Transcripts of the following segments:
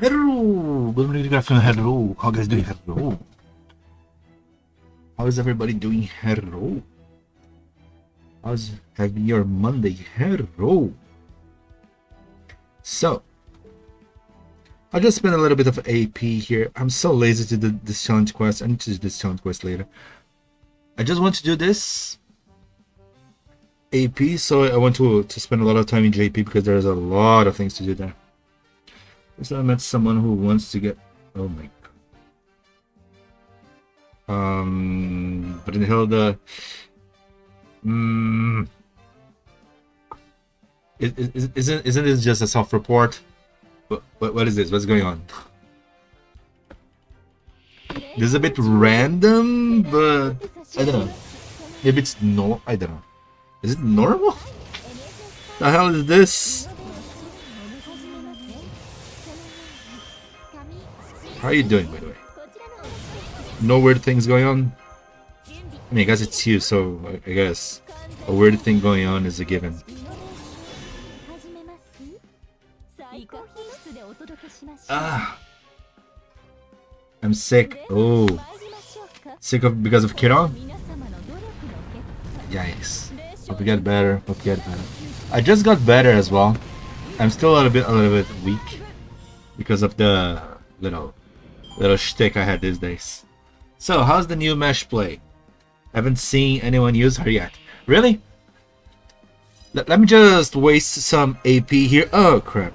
Hello! Good morning, good afternoon, hello. How guys doing? Hello. How is everybody doing? Hello. How's having your Monday? Hello. So, I just spent a little bit of AP here. I'm so lazy to do this challenge quest. I need to do this challenge quest later. I just want to do this AP, so I want to spend a lot of time in JP because there's a lot of things to do there. So I met someone who wants to get. Oh my god. But in the hell the. Isn't this just a self-report? What is this? What's going on? This is a bit random, but I don't know. Maybe it's no. I don't know. Is it normal? The hell is this? How are you doing, by the way? No weird things going on? I mean, I guess it's you, so I guess a weird thing going on is a given. Ah, I'm sick. Oh, sick of because of Kiron? Yikes. Hope you get better. Hope you get better. I just got better as well. I'm still a little bit weak because of the little shtick I had these days. So, how's the new mesh play? Haven't seen anyone use her yet. Really? Let me just waste some AP here. Oh crap.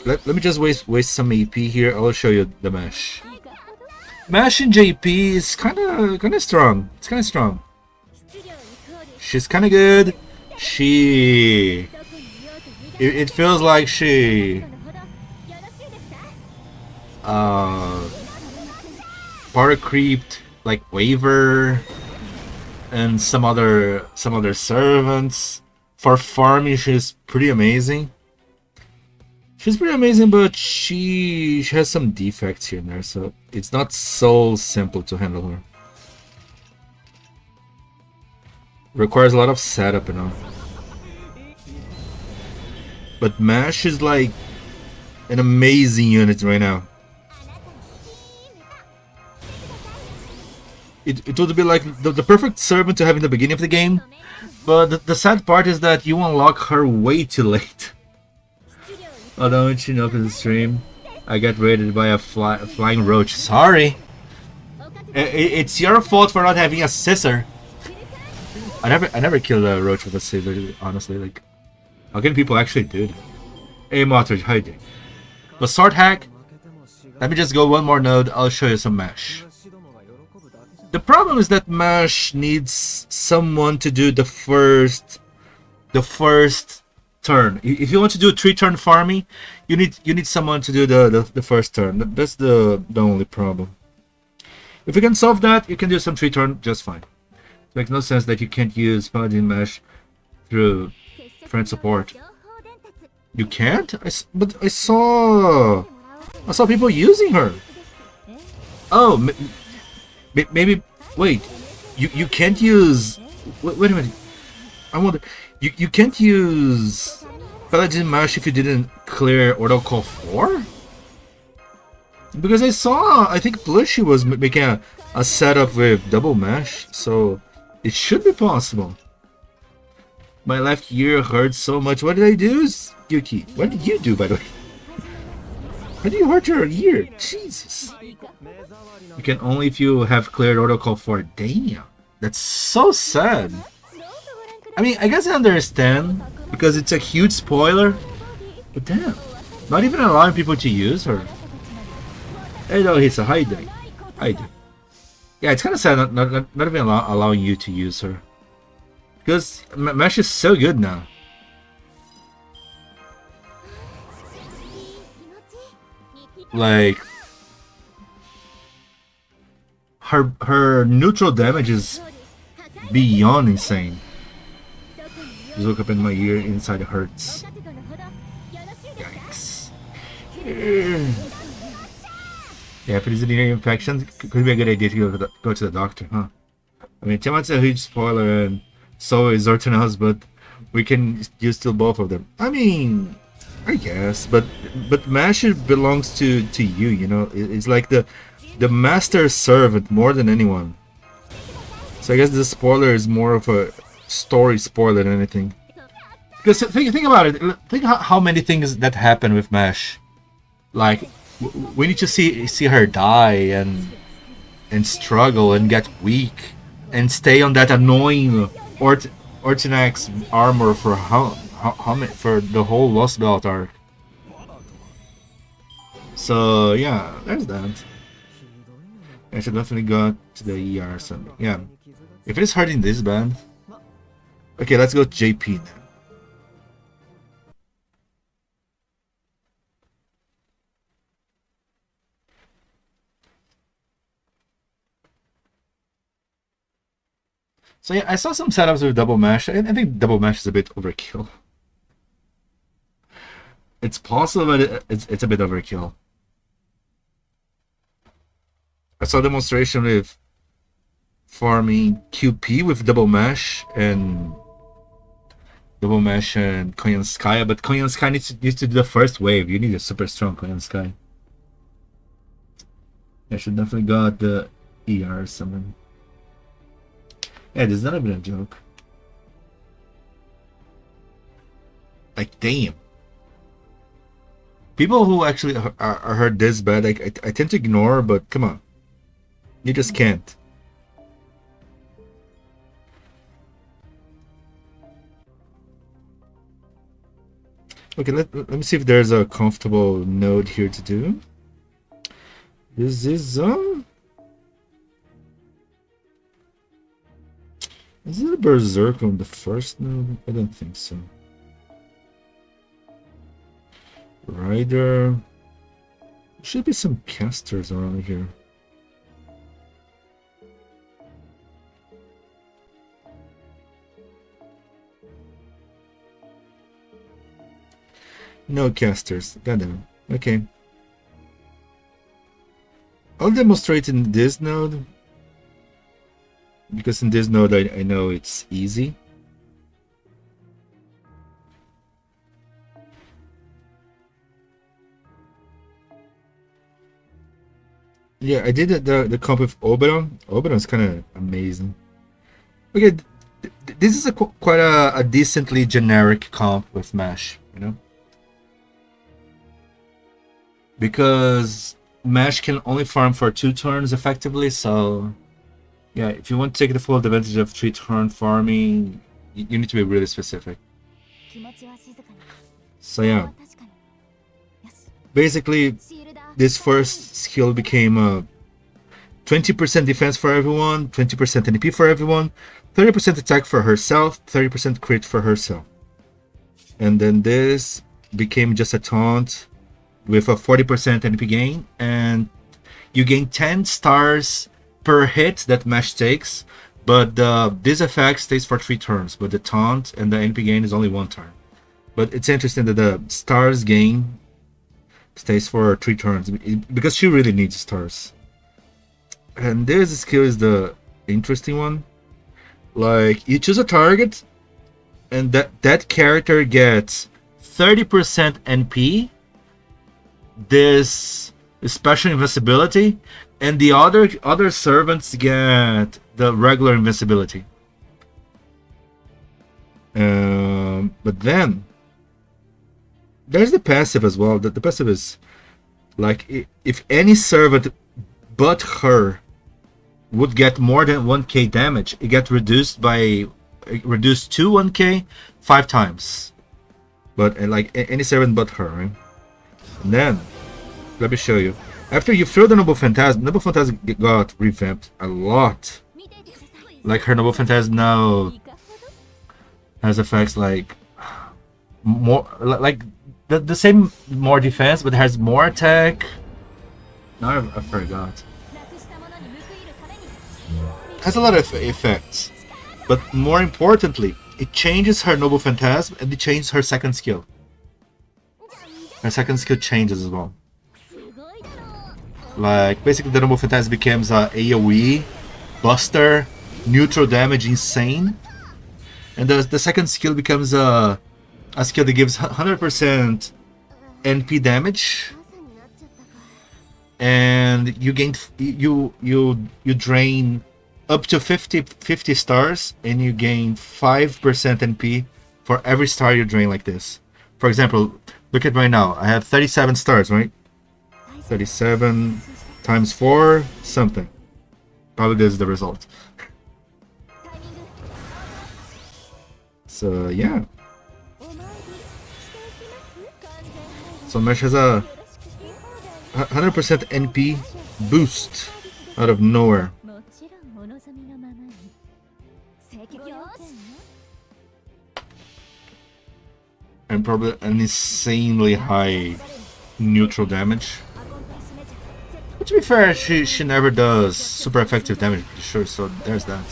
Let me just waste some AP here. I'll show you the mesh. Mesh in JP is kinda strong. It's kinda strong. She's kinda good. It feels like she power creeped like Waver and some other servants. For farming, she's pretty amazing. She's pretty amazing, but she has some defects here and there, so it's not so simple to handle her. Requires a lot of setup, you know. But Mash is like an amazing unit right now. It would be like the perfect servant to have in the beginning of the game, but the sad part is that you unlock her way too late. Oh, don't you know, for the stream, I got raided by a flying roach. Sorry! It's your fault for not having a scissor. I never killed a roach with a scissor, honestly. Like, how can people actually do that? Hey, Mottridge, how you doing? But sword hack, let me just go one more node, I'll show you some mesh. The problem is that Mash needs someone to do the first turn. If you want to do a 3-turn farming, you need someone to do the first turn. That's the only problem. If you can solve that, you can do some 3-turn just fine. It makes no sense that you can't use Paladin Mash through friend support. You can't? But I saw people using her. Oh. Maybe wait. You can't use. Wait a minute. I wonder. You can't use Paladin Mash if you didn't clear Ordo Call 4? Because I think Plushy was making a setup with double Mash, so it should be possible. My left ear hurts so much. What did I do, Yuki? What did you do, by the way? How do you hurt your ear? Jesus. You can only if you have cleared Ordo Call 4. Damn. That's so sad. I mean, I guess I understand, because it's a huge spoiler. But damn. Not even allowing people to use her. Hey, no, he's a hiding. Hiding. Yeah, it's kind of sad not even allowing you to use her. Because Mesh is so good now. Like, her neutral damage is beyond insane. Just woke up in my ear, inside it hurts. Yikes. Yeah, if it's an ear infection, could be a good idea to go to the doctor, huh? I mean, Tiamat's a huge spoiler, and so is Zortana's, but we can use still both of them. I mean, I guess, but Mash belongs to you. You know, it's like the master servant more than anyone. So I guess the spoiler is more of a story spoiler than anything. Because think about it. Think how many things that happen with Mash. Like we need to see her die and struggle and get weak and stay on that annoying Ortinax armor for how many, for the whole Lost Belt arc. So yeah, there's that. I should definitely go to the ER something. Yeah. If it is hurting this bad. Okay, let's go to JP now. So yeah, I saw some setups with double mash. I think double mash is a bit overkill. It's possible, but it's a bit overkill. I saw a demonstration with farming QP with double mash and Koyanskaya, but Koyanskaya needs to do the first wave. You need a super strong Koyanskaya. I should definitely got the ER summon. Yeah, this is not even a joke. Like, damn. People who actually are hurt this bad, like, I tend to ignore, but come on. You just can't. Okay, let me see if there's a comfortable node here to do. This is is it a berserk on the first node? I don't think so. Rider. There should be some casters around here. No casters. Goddamn. Okay. I'll demonstrate in this node. Because in this node I know it's easy. Yeah, I did the comp with Oberon. Oberon's kind of amazing. Okay, this is quite a decently generic comp with Mash, you know? Because Mash can only farm for 2 turns effectively, so yeah, if you want to take the full advantage of 3-turn farming, you need to be really specific. So yeah, basically this first skill became 20% defense for everyone, 20% NP for everyone, 30% attack for herself, 30% crit for herself. And then this became just a taunt with a 40% NP gain, and you gain 10 stars per hit that Mash takes, but this effect stays for 3 turns, but the taunt and the NP gain is only 1 turn. But it's interesting that the stars gain stays for 3 turns, because she really needs stars. And this skill is the interesting one. Like, you choose a target, and that character gets 30% NP, this special invincibility, and the other servants get the regular invincibility. But then there's the passive as well. The passive is like, if any servant but her would get more than 1k damage, it gets reduced to 1k 5 times. But like any servant but her, right? And then let me show you. After you throw the Noble Phantasm got revamped a lot. Like, her Noble Phantasm now has effects like more, like the same, more defense, but it has more attack. Now I forgot. It has a lot of effects, but more importantly, it changes her Noble Phantasm and it changes her second skill. Her second skill changes as well. Like, basically the Noble Phantasm becomes a AoE, Buster, neutral damage, insane. And the second skill becomes a skill that gives 100% NP damage, and you gain you drain up to 50 stars, and you gain 5% NP for every star you drain like this. For example, look at right now. I have 37 stars, right? 37 times 4 something. Probably this is the result. So yeah. So Mesh has a 100% NP boost out of nowhere. And probably an insanely high neutral damage. But to be fair, she never does super effective damage, sure, so there's that.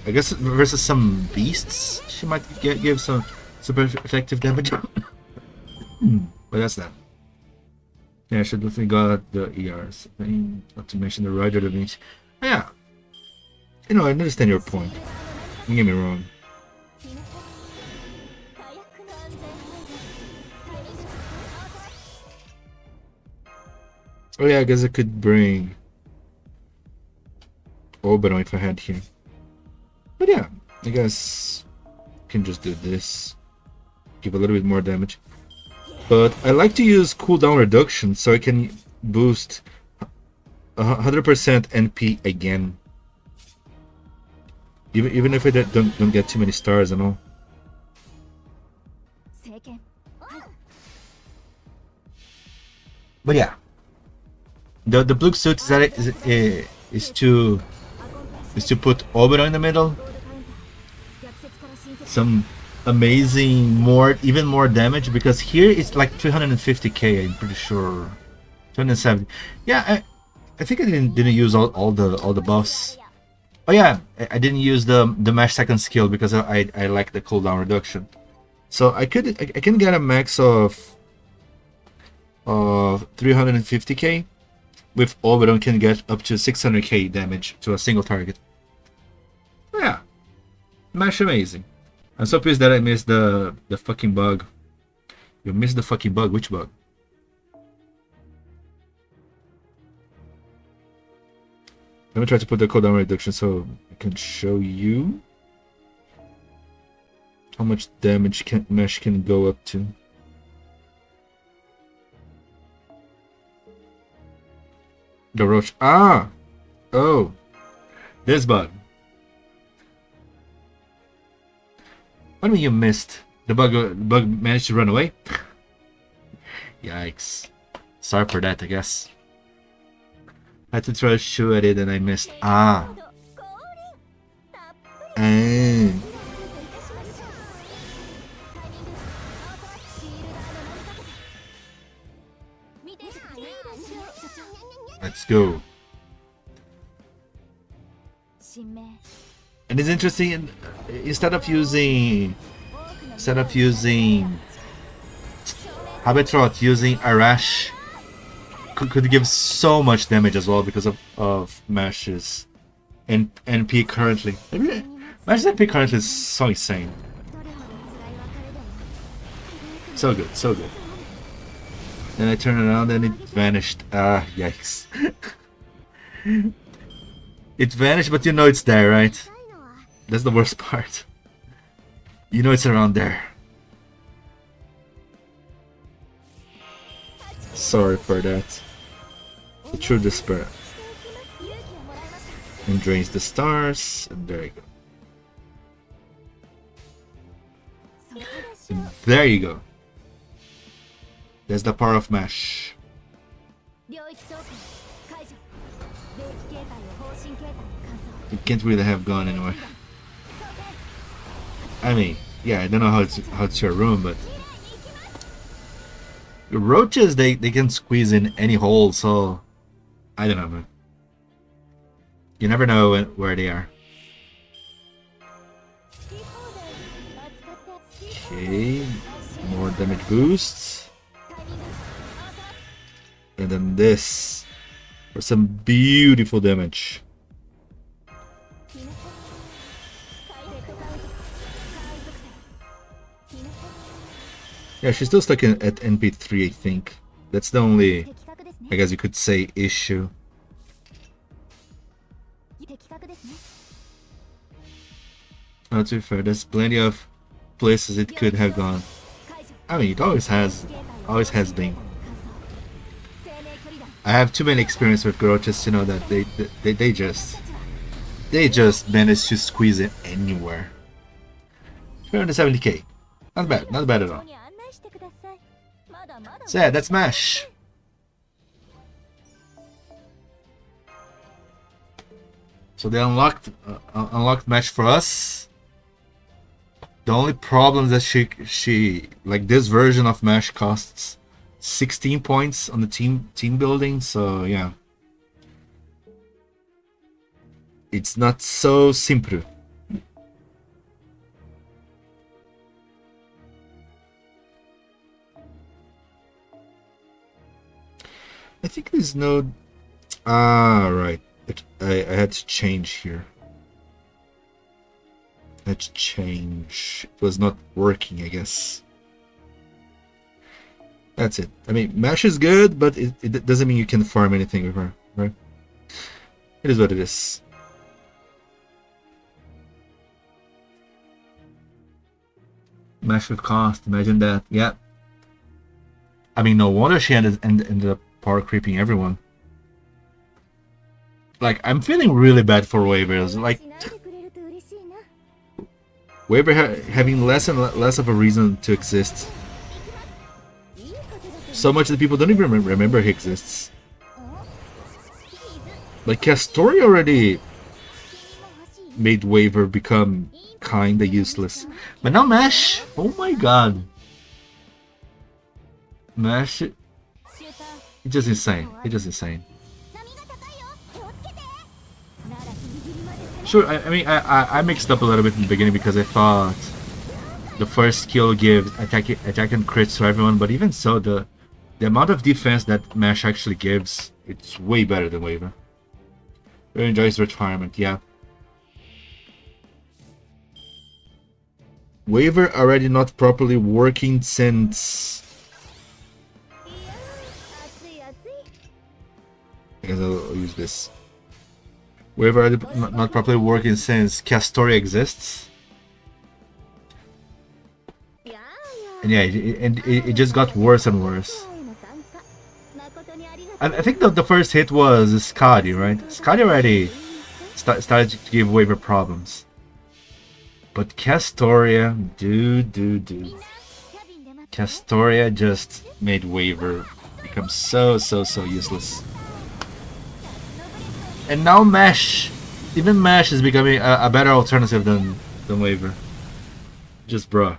I guess versus some beasts, she might give some super effective damage. But that's that. Yeah, I should definitely got the ERs. Not to mention the rider damage. Yeah. You know, I understand your point. Don't get me wrong. Oh yeah, I guess I could bring Oberon if I had here. But yeah, I guess I can just do this. Give a little bit more damage. But I like to use cooldown reduction so I can boost 100% NP again. Even if I don't get too many stars and all. But yeah. The blue suit is to put Oberon in the middle. Some amazing even more damage, because here it's like 350k. I'm pretty sure 270. Yeah, I think I didn't use all the buffs. Oh yeah, I didn't use the Mesh second skill because I like the cooldown reduction. So I can get a max of 350k. With Oberon can get up to 600k damage to a single target. Yeah, Mesh amazing. I'm so pissed that I missed the fucking bug. You missed the fucking bug. Which bug? Let me try to put the cooldown reduction so I can show you how much damage Mesh can go up to. The roach. Ah! Oh! This bug. What do you mean you missed? The bug managed to run away? Yikes. Sorry for that, I guess. I had to try to shoot at it and I missed. Ah! Let's go. And it's interesting, instead of using Habitrot, using Arash could give so much damage as well because of Mesh's NP currently. Mesh's NP currently is so insane. So good, so good. Then I turn around and it vanished. Ah, yikes. It vanished, but you know it's there, right? That's the worst part. You know it's around there. Sorry for that. The true despair. And drains the stars. And there you go. And there you go. There's the power of Mesh. You can't really have gone anywhere. I mean, yeah, I don't know how it's your room, but the roaches they can squeeze in any hole, so I don't know, man. You never know where they are. Okay, more damage boosts. And then this for some beautiful damage. Yeah, Yeah, she's still stuck at NP3, I think. That's the only, I guess you could say, issue. Not to be fair, there's plenty of places it could have gone. I mean, it always has been. I have too many experience with Gorochas to know that they just manage to squeeze it anywhere. 370k. Not bad, not bad at all. So yeah, that's MASH. So they unlocked MASH for us. The only problem is that she like this version of MASH costs 16 points on the team building, so yeah. It's not so simple. I think there's no... Ah, right. I had to change here. I had to change. It was not working, I guess. That's it. I mean, MASH is good, but it doesn't mean you can farm anything with her, right? It is what it is. MASH with cost, imagine that. Yeah. I mean, no wonder she ended up power creeping everyone. Like, I'm feeling really bad for waivers. Like, waiver having less and less of a reason to exist. So much that people don't even remember he exists. Like, Castori already made waiver become kinda useless. But now MASH, oh my god. MASH, it's just insane. It's just insane. Sure, I mean, I mixed up a little bit in the beginning because I thought the first skill gives attack and crits to everyone, but even so, the amount of defense that MASH actually gives, it's way better than waiver. Very enjoys retirement, yeah. Waiver already not properly working since... I guess I'll use this. Waiver already not properly working since Castori exists. And yeah, it just got worse and worse. I think the first hit was Skadi, right? Skadi already started to give waiver problems. But Castoria, dude. Castoria just made waiver become so useless. And now MASH, even MASH is becoming a better alternative than waiver. Just bruh.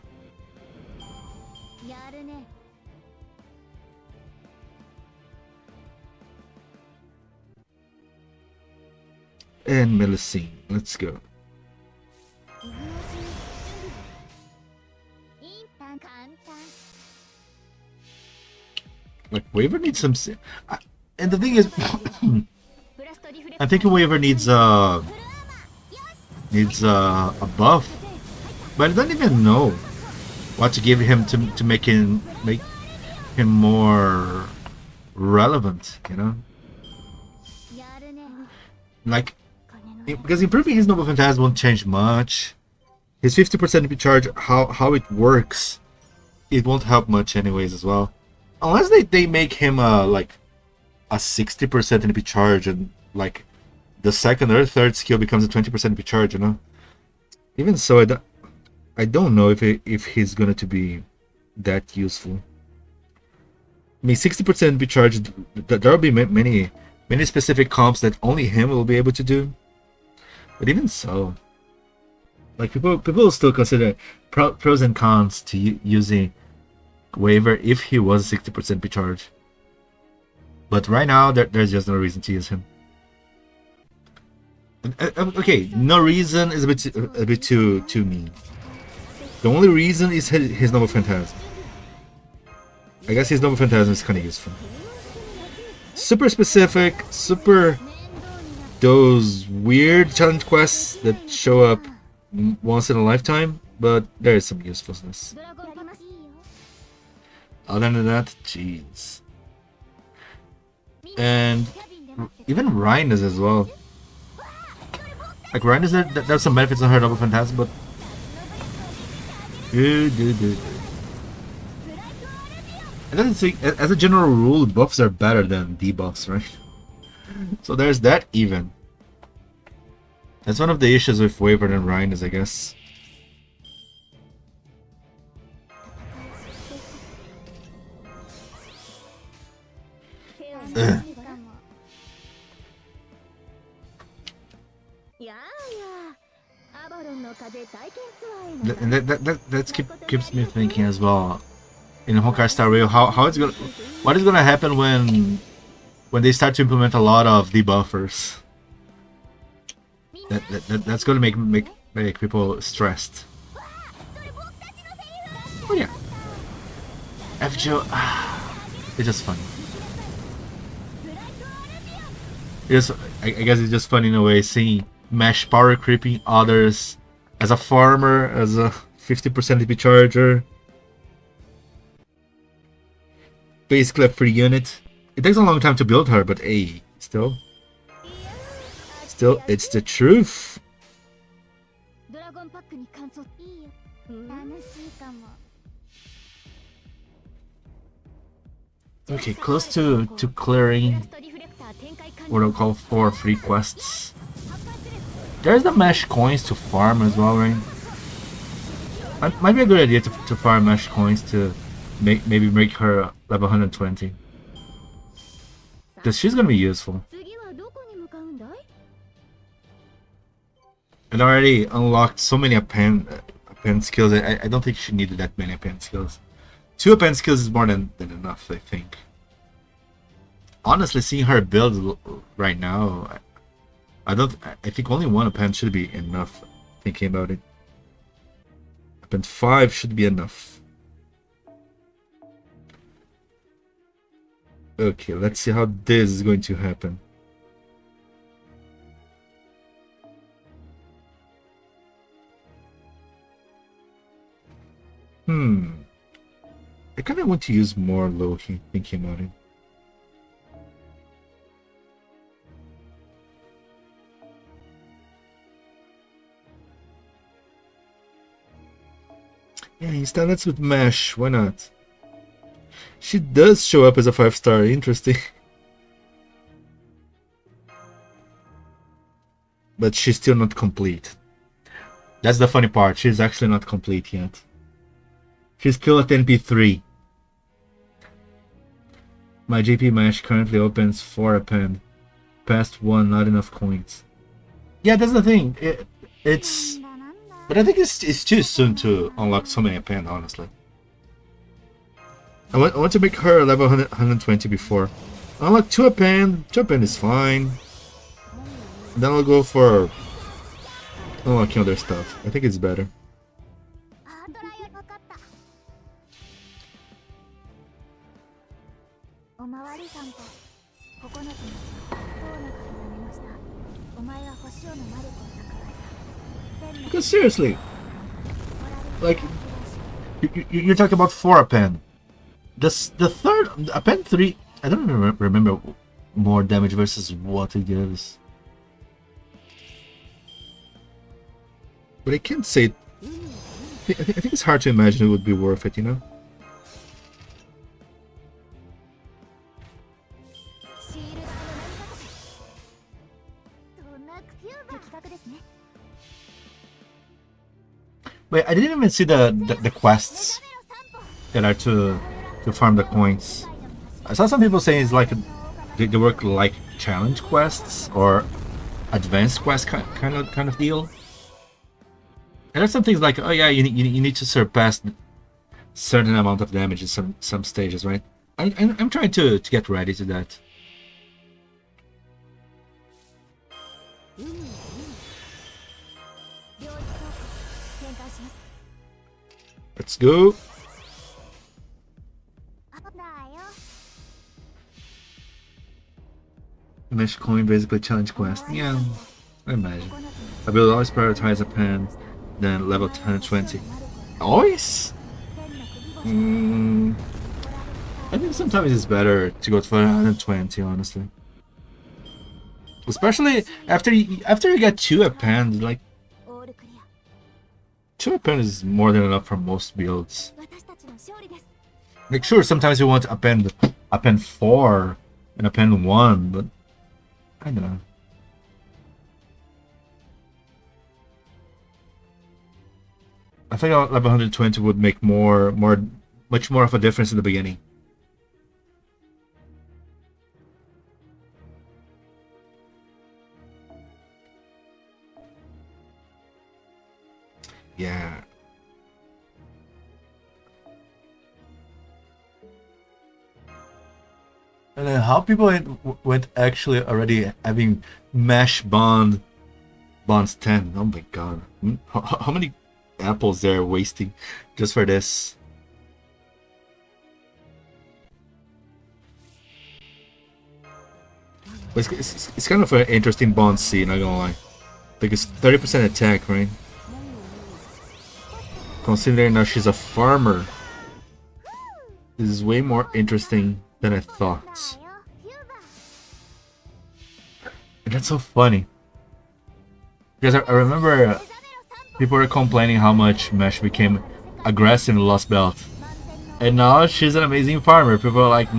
And Melusine, let's go. Like, waiver needs some... and the thing is... I think waiver needs a buff. But I don't even know what to give him to make him more relevant, you know? Like, because improving his Noble Phantasm won't change much. His 50% MP charge, how it works, it won't help much anyways as well. Unless they make him like a 60% MP charge and like the second or third skill becomes a 20% MP charge, you know. Even so, I don't know if he's going to be that useful. I mean, 60% MP charge, there will be many specific comps that only him will be able to do. But even so, like people will still consider pros and cons to using waiver if he was 60% MP charge. But right now, there's just no reason to use him. Okay, no reason is a bit too mean. The only reason is his Noble Phantasm. I guess his Noble Phantasm is kind of useful. Super specific, super those weird challenge quests that show up once in a lifetime, but there is some usefulness. Other than that, jeez. And even Rhinus as well. Like Rhinus, there's some benefits on her double phantasm, but I don't think, as a general rule, buffs are better than debuffs, right? So there's that even. That's one of the issues with Wayward and Rhinus, I guess. Ugh. And that keeps me thinking as well. In Honkai Star Rail, what is gonna happen when they start to implement a lot of debuffers? That's gonna make people stressed. Oh yeah, FGO, it's just funny. I guess it's just funny in a way, seeing Mesh power creeping others as a farmer, as a 50% DP charger. Basically a free unit. It takes a long time to build her, but hey, still, it's the truth. Okay, close to clearing what I'll call 4 free quests. There's the mesh coins to farm as well, right? Might be a good idea to farm mesh coins to maybe make her level 120. Because she's gonna be useful. And already unlocked so many append skills. I don't think she needed that many append skills. 2 append skills is more than enough, I think. Honestly, seeing her build right now, I think only 1 append should be enough, thinking about it. Append 5 should be enough. Okay, let's see how this is going to happen. I kind of want to use more Loki, thinking about it. Yeah, instead let's with Mesh, why not? She does show up as a 5-star, interesting. But she's still not complete. That's the funny part, she's actually not complete yet. She's still at NP3. My JP Mesh currently opens 4 append. Past 1, not enough coins. Yeah, that's the thing. But I think it's too soon to unlock so many append, honestly. I want to make her level 120 before. Unlock 2 append. 2 append is fine. And then I'll go for unlocking other stuff. I think it's better. Because seriously, like, you're talking about 4 append. The third append 3, I don't remember more damage versus what it gives. But I can't say. I think it's hard to imagine it would be worth it, you know. Wait, I didn't even see the quests that are to farm the coins. I saw some people saying it's like they work like challenge quests or advanced quest kind of deal. And there's some things like, oh yeah, you need to surpass certain amount of damage in some stages, right? I'm trying to get ready to that. Let's go. Mesh coin basically challenge quest. Yeah, I imagine. I will always prioritize a pen, then level 120. Always? think sometimes it's better to go for 120, honestly. Especially after you get 2 append, like 2 append is more than enough for most builds. Like sure, sometimes you want append 4 and append 1, but I don't know. I think level 120 would make much more of a difference in the beginning. Yeah. And then how people went actually already having mesh bonds 10. Oh my god. How many apples they're wasting just for this? But it's kind of an interesting bond scene, not gonna lie. Like it's 30% attack, right? Considering now she's a farmer, this is way more interesting than I thought. And that's so funny. Because I remember people were complaining how much Mesh became aggressive in Lost Belt. And now she's an amazing farmer. People are like,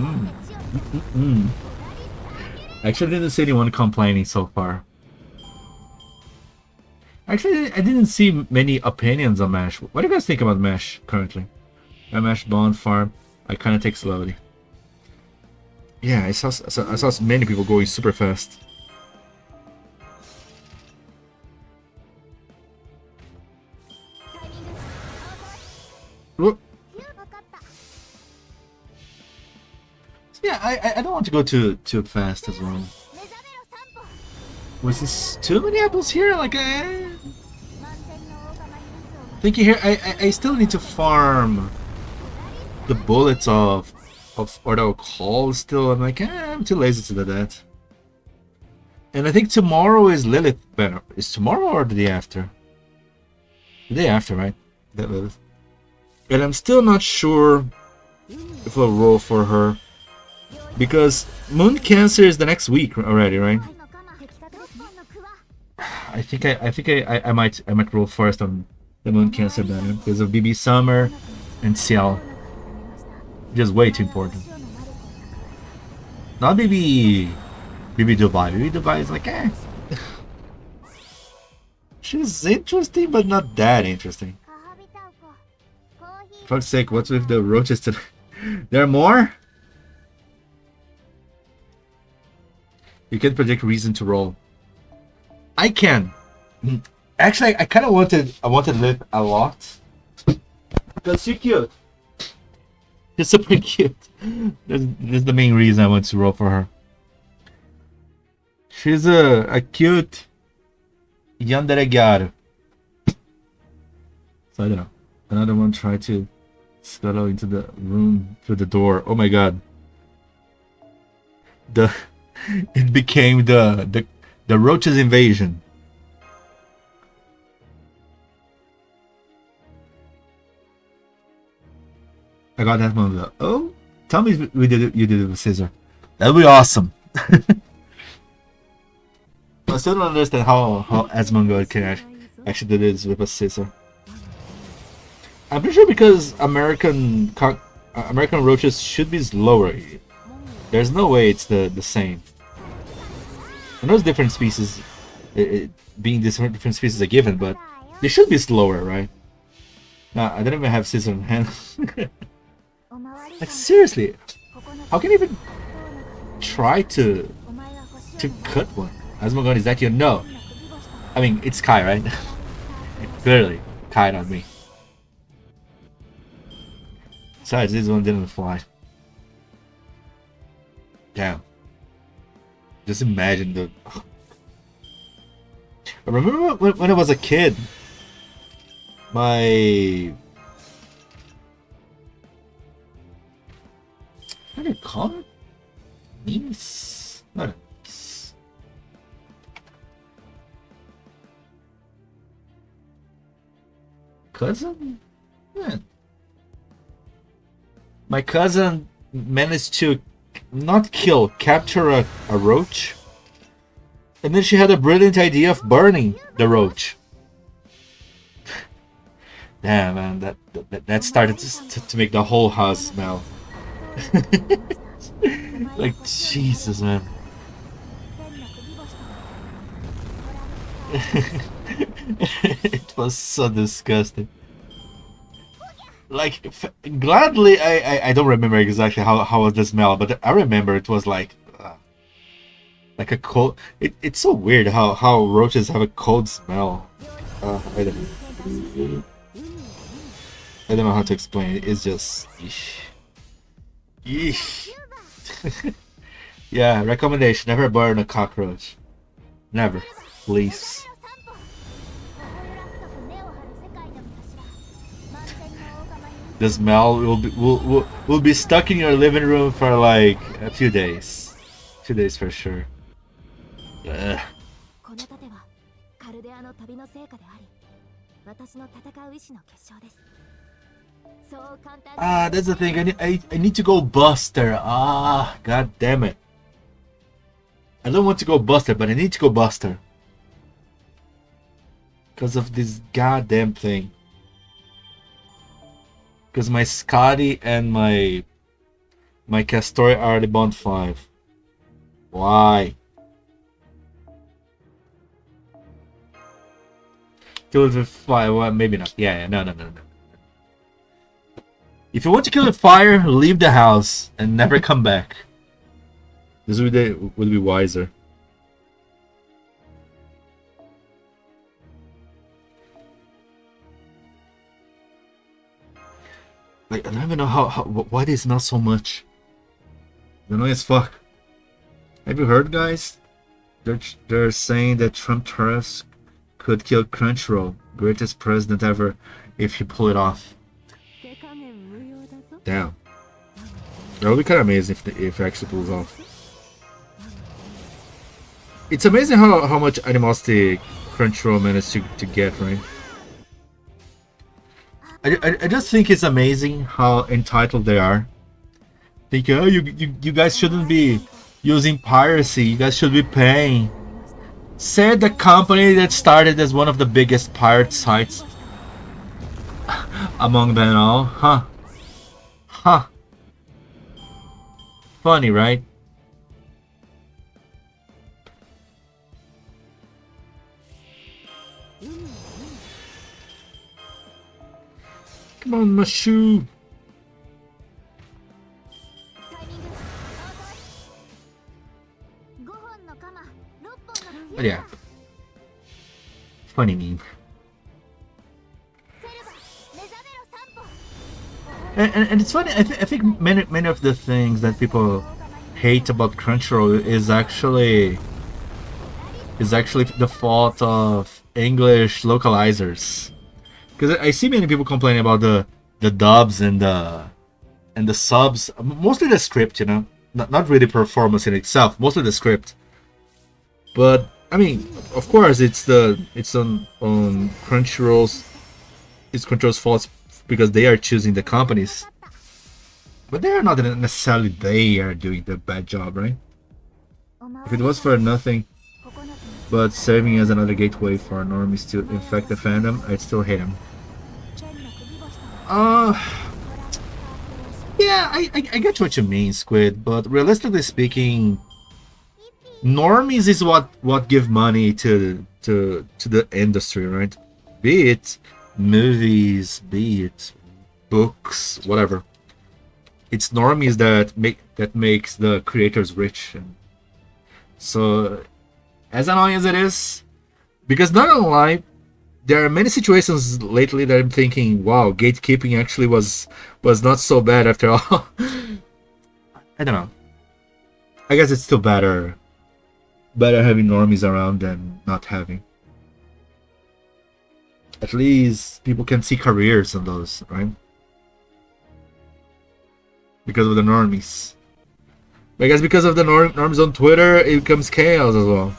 Actually, I didn't see anyone complaining so far. Actually, I didn't see many opinions on Mesh. What do you guys think about Mesh currently? A Mesh Bond farm, I kind of take slowly. Yeah, I saw many people going super fast. Yeah, I don't want to go too fast as well. Was this too many apples here? Like, thinking here, I still need to farm the bullets of Ordo Call still. I'm like, I'm too lazy to do that. And I think tomorrow is Lilith banner. Is tomorrow or the day after? The day after, right? That Lilith. And I'm still not sure if I'll roll for her. Because Moon Cancer is the next week already, right? I think I might roll first on the Moon Cancer banner because of BB Summer and Ciel. Just way too important. Not BB Dubai. BB Dubai is like, she's interesting, but not that interesting. For fuck's sake, what's with the roaches today? There are more? You can predict reason to roll. I can. Actually, I kind of wanted Liv a lot. Because she's cute. She's super cute. That's the main reason I want to roll for her. She's a cute yandere gyaru. So I don't know. Another one tried to scuttle into the room through the door. Oh my god. It became the roaches invasion. I got that one though. Oh, tell me you did it with scissor. That'd be awesome. I still don't understand how Asmongold can actually do this with a scissor. I'm pretty sure because American roaches should be slower. There's no way it's the same. I know it's different species, being different species are given, but they should be slower, right? Nah, I don't even have scissors in hand. Like seriously, how can you even try to cut one? Asmongold, is that you? No. I mean, it's Kai, right? Clearly, Kai, not me. Besides, this one didn't fly. Damn. Just imagine the... I remember when I was a kid, my... How do you call it? Niece? Not a niece. Cousin? Yeah. My cousin managed to not kill, capture a roach. And then she had a brilliant idea of burning the roach. Damn, man, that started to make the whole house smell. Like, Jesus, man. It was so disgusting. Like, gladly, I don't remember exactly how was the smell, but I remember it was like a cold. It's so weird how roaches have a cold smell. I don't know. I don't know how to explain it. It's just, yeesh. Yeah, recommendation: never burn a cockroach. Never, please. The smell will be stuck in your living room for like a few days. 2 days for sure. Ugh. That's the thing. I need to go Buster. God damn it. I don't want to go Buster, but I need to go Buster. Because of this goddamn thing. Because my Scotty and my Castor are already bond 5. Why? Kill it with fire. Well, maybe not. Yeah, no. If you want to kill with fire, leave the house and never come back. This would be wiser. Like, I don't even know why they smell so much. They're annoying as fuck. Have you heard, guys? They're saying that Trump tariffs could kill Crunchyroll, greatest president ever, if he pull it off. Damn. That would be kind of amazing if it actually pulls off. It's amazing how much animosity Crunchyroll managed to get, right? I just think it's amazing how entitled they are. Think, oh, you guys shouldn't be using piracy. You guys should be paying. Said the company that started as one of the biggest pirate sites among them all, huh? Huh. Funny, right? Come on, Mashu. But yeah. Funny meme. And it's funny, I think many of the things that people hate about Crunchyroll is actually the fault of English localizers. Because I see many people complaining about the dubs and the subs, mostly the script, you know, not really performance in itself, mostly the script. But I mean, of course, it's on Crunchyroll's fault because they are choosing the companies. But they are not necessarily they are doing the bad job, right? If it was for nothing but serving as another gateway for normies to infect the fandom, I'd still hate him. Yeah, I get what you mean, Squid, but realistically speaking, normies is what give money to the industry, right? Be it movies, be it books, whatever. It's normies that makes the creators rich. And so, as annoying as it is, because not gonna lie, there are many situations lately that I'm thinking, wow, gatekeeping actually was not so bad after all. I don't know. I guess it's still better having normies around than not having. At least people can see careers on those, right? Because of the normies. I guess because of the norms on Twitter, it becomes chaos as well.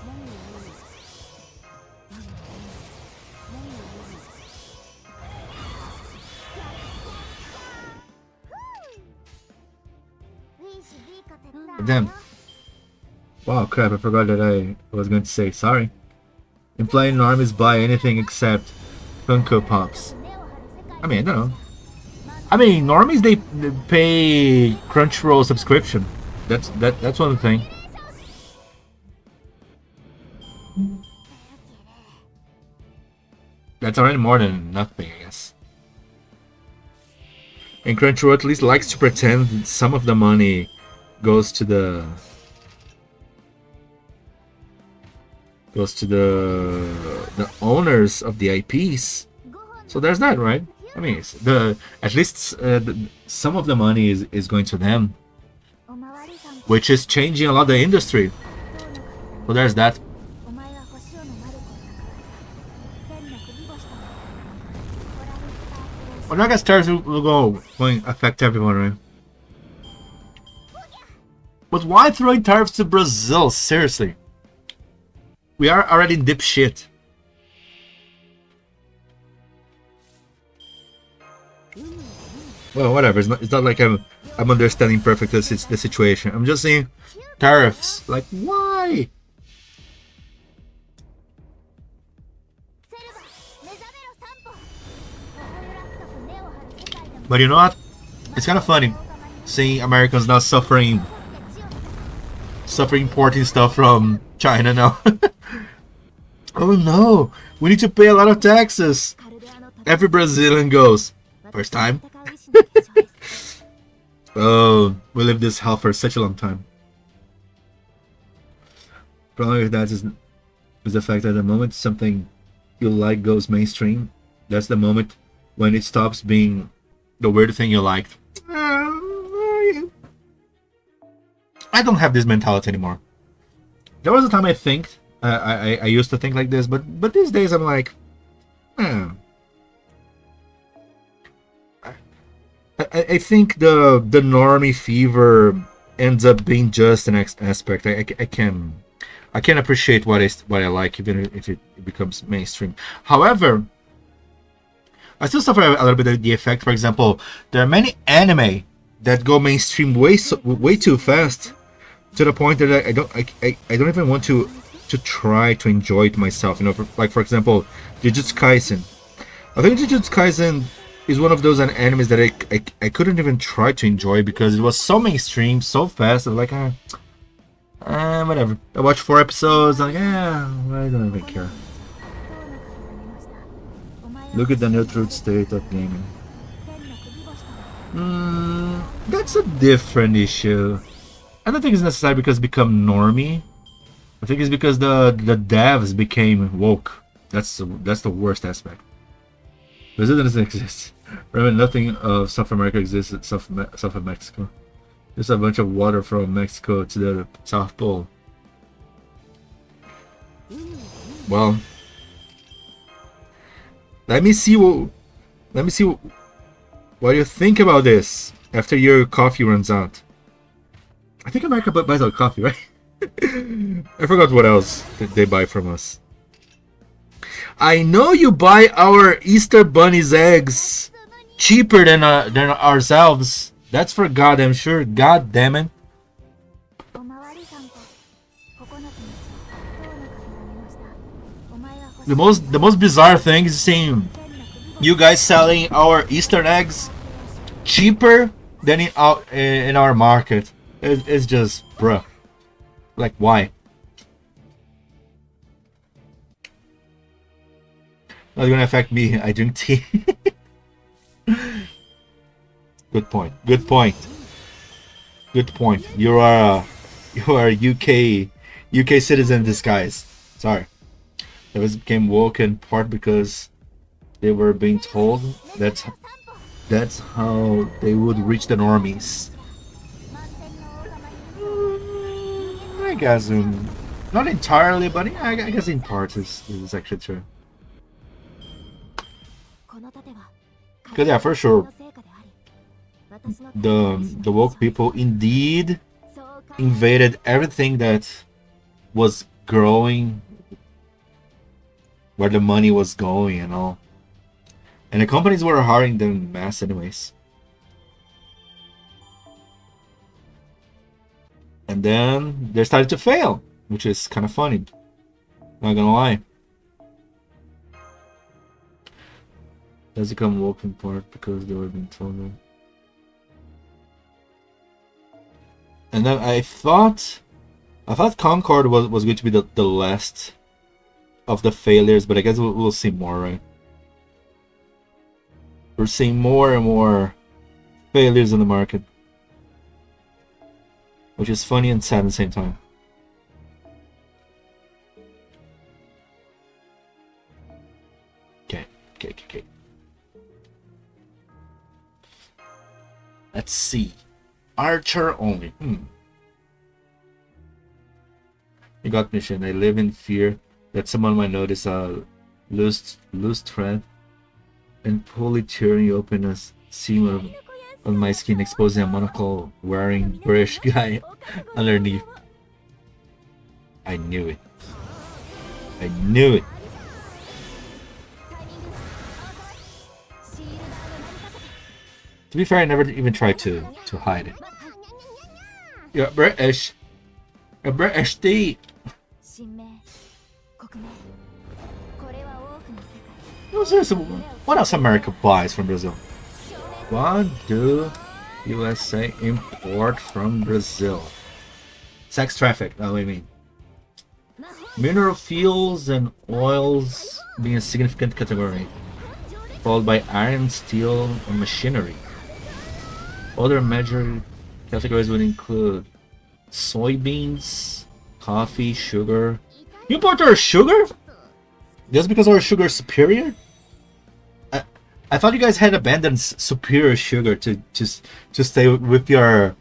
Damn. Wow, crap, I forgot that I was going to say. Sorry. Implying normies buy anything except Funko Pops. I mean, I don't know. I mean, normies, they pay Crunchyroll subscription. That's one thing. That's already more than nothing, I guess. And Crunchyroll at least likes to pretend that some of the money goes to the owners of the IPs. So there's that, right? I mean, at least some of the money is going to them, which is changing a lot of the industry. So there's that. Well, I guess tariffs will going affect everyone, right? But why throwing tariffs to Brazil? Seriously, we are already in deep shit. Well, whatever. It's not like I'm understanding perfectly the situation. I'm just saying tariffs. Like, why? But you know what? It's kind of funny seeing Americans now suffering importing stuff from China now. Oh no, we need to pay a lot of taxes. Every Brazilian goes, first time? Oh, we lived this hell for such a long time. Problem with that is the fact that the moment something you like goes mainstream, that's the moment when it stops being the weird thing you liked. I don't have this mentality anymore. There was a time I used to think like this, but these days I'm like, I think the normie fever ends up being just an aspect. I can appreciate what I like even if it becomes mainstream. However, I still suffer a little bit of the effect. For example, there are many anime that go mainstream way too fast, to the point that I don't even want to try to enjoy it myself. You know, for example, Jujutsu Kaisen. I think Jujutsu Kaisen is one of those animes that I couldn't even try to enjoy because it was so mainstream, so fast. I'm like, whatever. I watched 4 episodes. I'm like, I don't even care. Look at the neutral state of gaming. That's a different issue. I don't think it's necessary because it's become normie. I think it's because the devs became woke. That's the worst aspect. Brazil doesn't exist. Remember, nothing of South America exists south of Mexico. Just a bunch of water from Mexico to the South Pole. Well, let me see what you think about this after your coffee runs out. I think America buys our coffee, right? I forgot what else they buy from us. I know you buy our Easter bunny's eggs cheaper than ourselves. That's for goddamn sure. God damn it. The most bizarre thing is seeing you guys selling our Easter eggs cheaper than in our market. It's just, bruh. Like, why? Not gonna affect me. I drink tea. Good point. Good point. Good point. You are UK citizen in disguise. Sorry. They became woke in part because they were being told that's how they would reach the normies. I guess not entirely, but yeah, I guess in part is actually true. Because yeah, for sure, the woke people indeed invaded everything that was growing, where the money was going and all, and the companies were hiring them mass anyways. And then they started to fail, which is kind of funny. Not gonna lie. Does it come walking part because they were being told them? And then I thought Concord was going to be the last of the failures, but I guess we'll see more, right? We're seeing more and more failures in the market, which is funny and sad at the same time. Okay. Let's see. Archer only. You got mission. I live in fear that someone might notice a loose thread and pull it, tearing open a seam of my skin, exposing a monocle wearing British guy underneath. I knew it. I knew it. To be fair, I never even tried to hide it. You're British. You're British tea. What else America buys from Brazil? What do USA import from Brazil? Sex traffic. Oh, I mean. Mineral fuels and oils being a significant category, followed by iron, steel, and machinery. Other major categories would include soybeans, coffee, sugar. You import our sugar? Just because our sugar is superior? I thought you guys had abandoned superior sugar to stay with your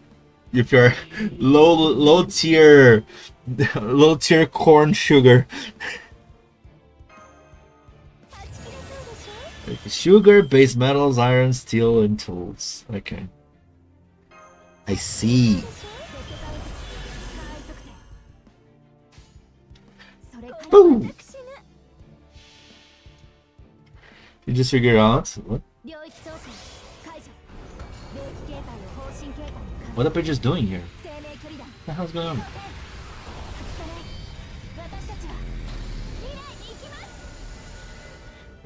low tier corn sugar. Sugar, base metals, iron, steel, and tools. Okay. I see. Boom! You just figure out what? What the bitch is doing here? What the hell's going on?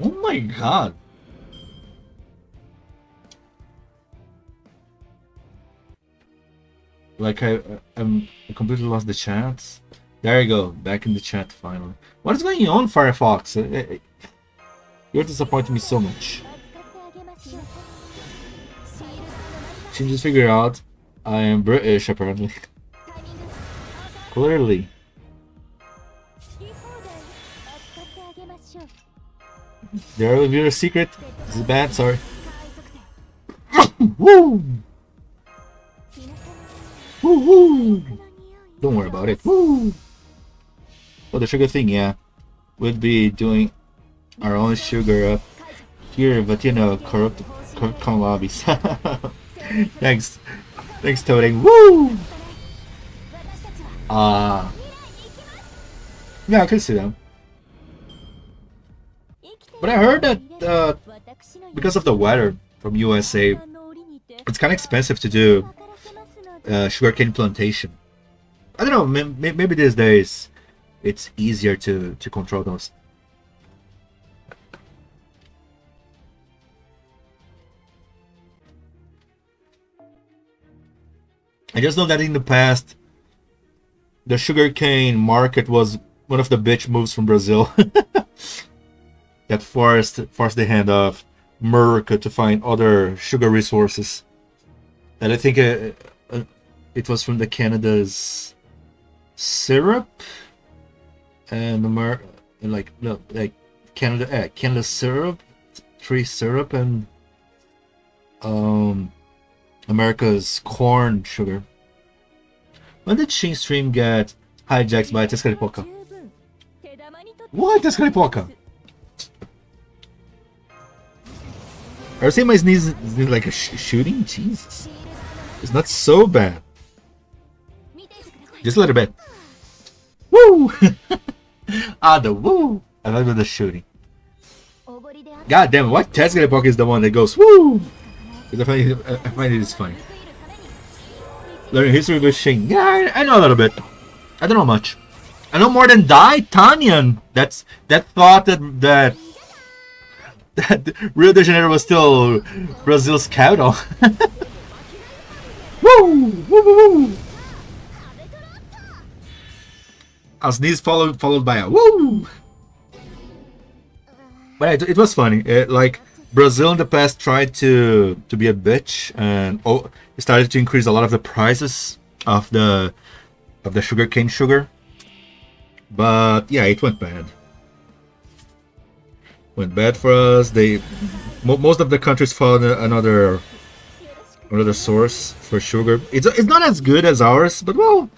Oh my god! Like I completely lost the chat. There you go, back in the chat finally. What is going on, Firefox? You're disappointing me so much. She just figured out I am British apparently. Clearly. Did I reveal a secret? This is bad, sorry. Woo! Woo woo! Don't worry about it. Woo! Oh, the sugar thing, yeah. We'd be doing our own sugar up here, but you know, corrupt lobbies. Thanks. Thanks, Toading. Woo! Yeah, I can see them. But I heard that because of the weather from USA, it's kind of expensive to do sugarcane plantation. I don't know, maybe these days it's easier to control those. I just know that in the past, the sugarcane market was one of the bitch moves from Brazil. That forced the hand of America to find other sugar resources. And I think it was from the Canada's syrup and Canada syrup, tree syrup, and America's corn sugar. When did Shin Stream get hijacked by Tescalipoca? What, Tescalipoca? Are you saying my sneeze is like a shooting? Jesus. It's not so bad. Just a little bit. Woo! The woo! I love the shooting. God damn it, why Tescalipoca is the one that goes woo? Because I find it is funny. Learning history with Shin. Yeah, I know a little bit. I don't know much. I know more than Dai Tanyan. That thought that Rio de Janeiro was still Brazil's capital. Woo! Woo! Woo! Woo! A sneeze followed by a woo! But it was funny. Like Brazil in the past tried to be a bitch and started to increase a lot of the prices of the sugarcane sugar. But yeah, it went bad. Went bad for us. Most of the countries found another source for sugar. It's not as good as ours, but well,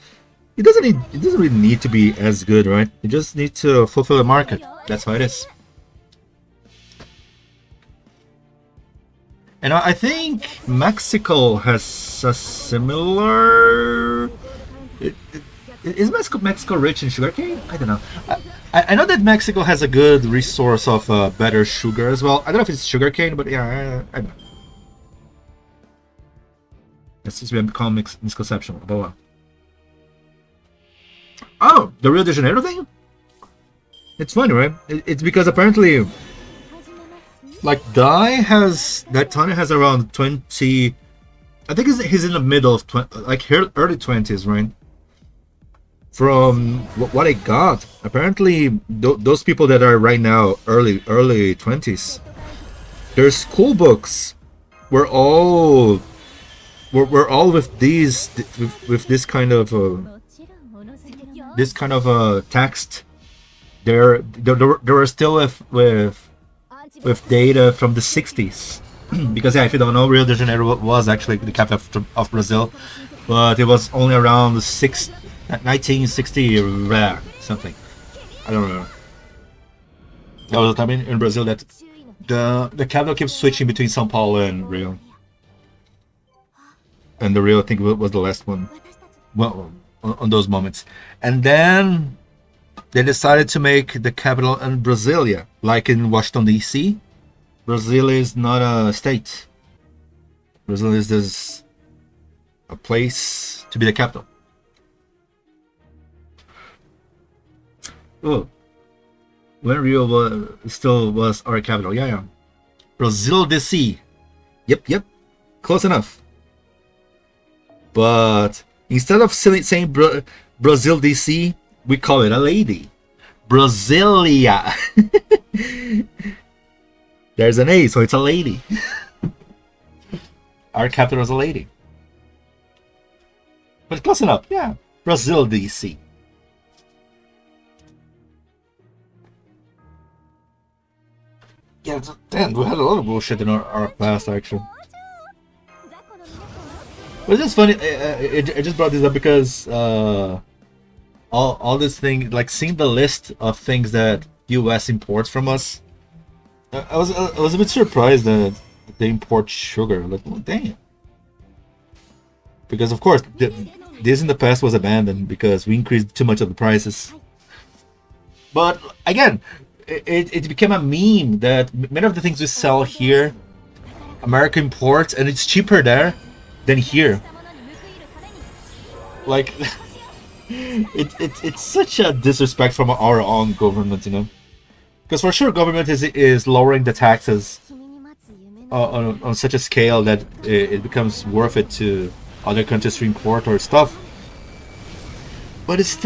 it doesn't really need to be as good, right? You just need to fulfill the market. That's how it is. And I think Mexico has a similar. Is Mexico rich in sugarcane? I don't know. I know that Mexico has a good resource of better sugar as well. I don't know if it's sugarcane, but yeah, I know. This has become misconception. But oh, the Rio de Janeiro thing? It's funny, right? It's because apparently, like Tanya has around 20. I think he's in the middle of like early 20s, right? From what I got, apparently those people that are right now early 20s, their school books were all with this kind of text. They were still with data from the 60s. Because yeah, if you don't know, Rio de Janeiro was actually the capital of Brazil, but it was only around 1960 something. I don't know. That was the time in Brazil that the capital kept switching between São Paulo and Rio. And the Rio, I think, was the last one. Well, on those moments. And then they decided to make the capital in Brasilia, like in Washington, D.C. Brazil is not a state. Brazil is just a place to be the capital. Oh, when Rio was our capital. Yeah. Brazil DC. Yep. Close enough. But instead of saying Brazil DC, we call it a lady. Brasilia. There's an A, so it's a lady. Our capital is a lady. But close enough. Yeah. Brazil DC. Yeah, damn, we had a lot of bullshit in our past, actually. But it's just funny, I just brought this up because all this thing, like seeing the list of things that US imports from us, I was a bit surprised that they import sugar. Like, well, damn. Because of course, this in the past was abandoned because we increased too much of the prices. But again, it became a meme that many of the things we sell here, America imports, and it's cheaper there than here. Like, it's such a disrespect from our own government, you know. Because for sure, government is lowering the taxes on such a scale that it becomes worth it to other countries to import our stuff. But it's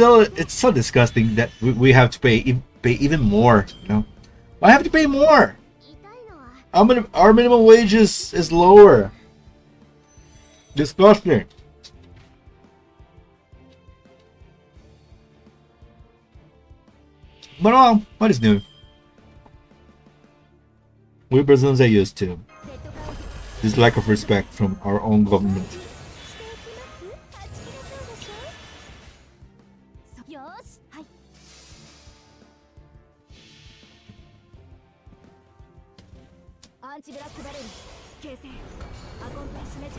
so disgusting that we have to pay even more, you know. I have to pay more. Our minimum wage is lower. Disgusting. But what is new? We Brazilians are used to this lack of respect from our own government.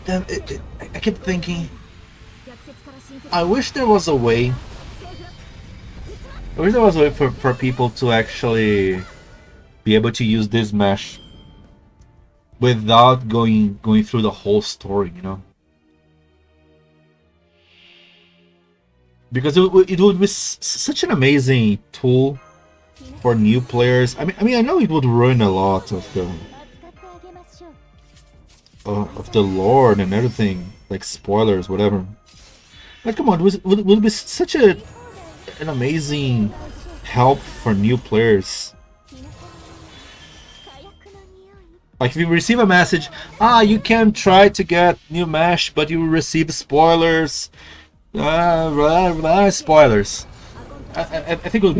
Then I kept thinking, I wish there was a way. I wish there was a way for people to actually be able to use this mesh without going through the whole story, you know. because it would be such an amazing tool for new players. I mean, I know it would ruin a lot of the lore and everything, like spoilers, whatever. Like, come on, would be such an amazing help for new players. Like, if you receive a message, you can try to get new mesh, but you will receive spoilers. Spoilers. I think it would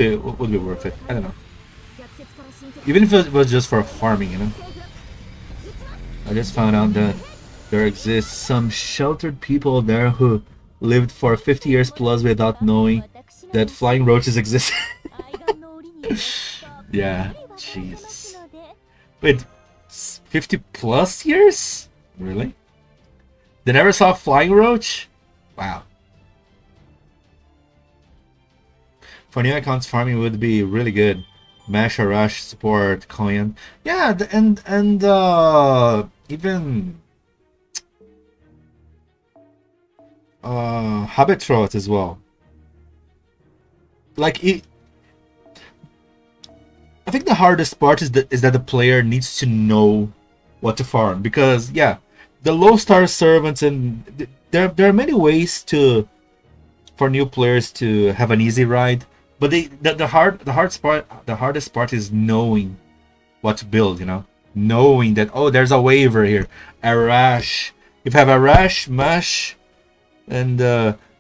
be worth it. I don't know. Even if it was just for farming, you know. I just found out that there exists some sheltered people there who lived for 50 years plus without knowing that flying roaches exist. Yeah, Jesus. Wait, 50 plus years? Really? They never saw a flying roach? Wow. For new accounts, farming would be really good. Mash or rush support, coin. Yeah, and even Habitrot as well. Like I think the hardest part is that the player needs to know what to farm, because yeah, the low star servants, and there are many ways for new players to have an easy ride, but the hardest part is knowing what to build, you know, knowing that, oh, there's a waiver here, a rash. If you have a rash, mash, and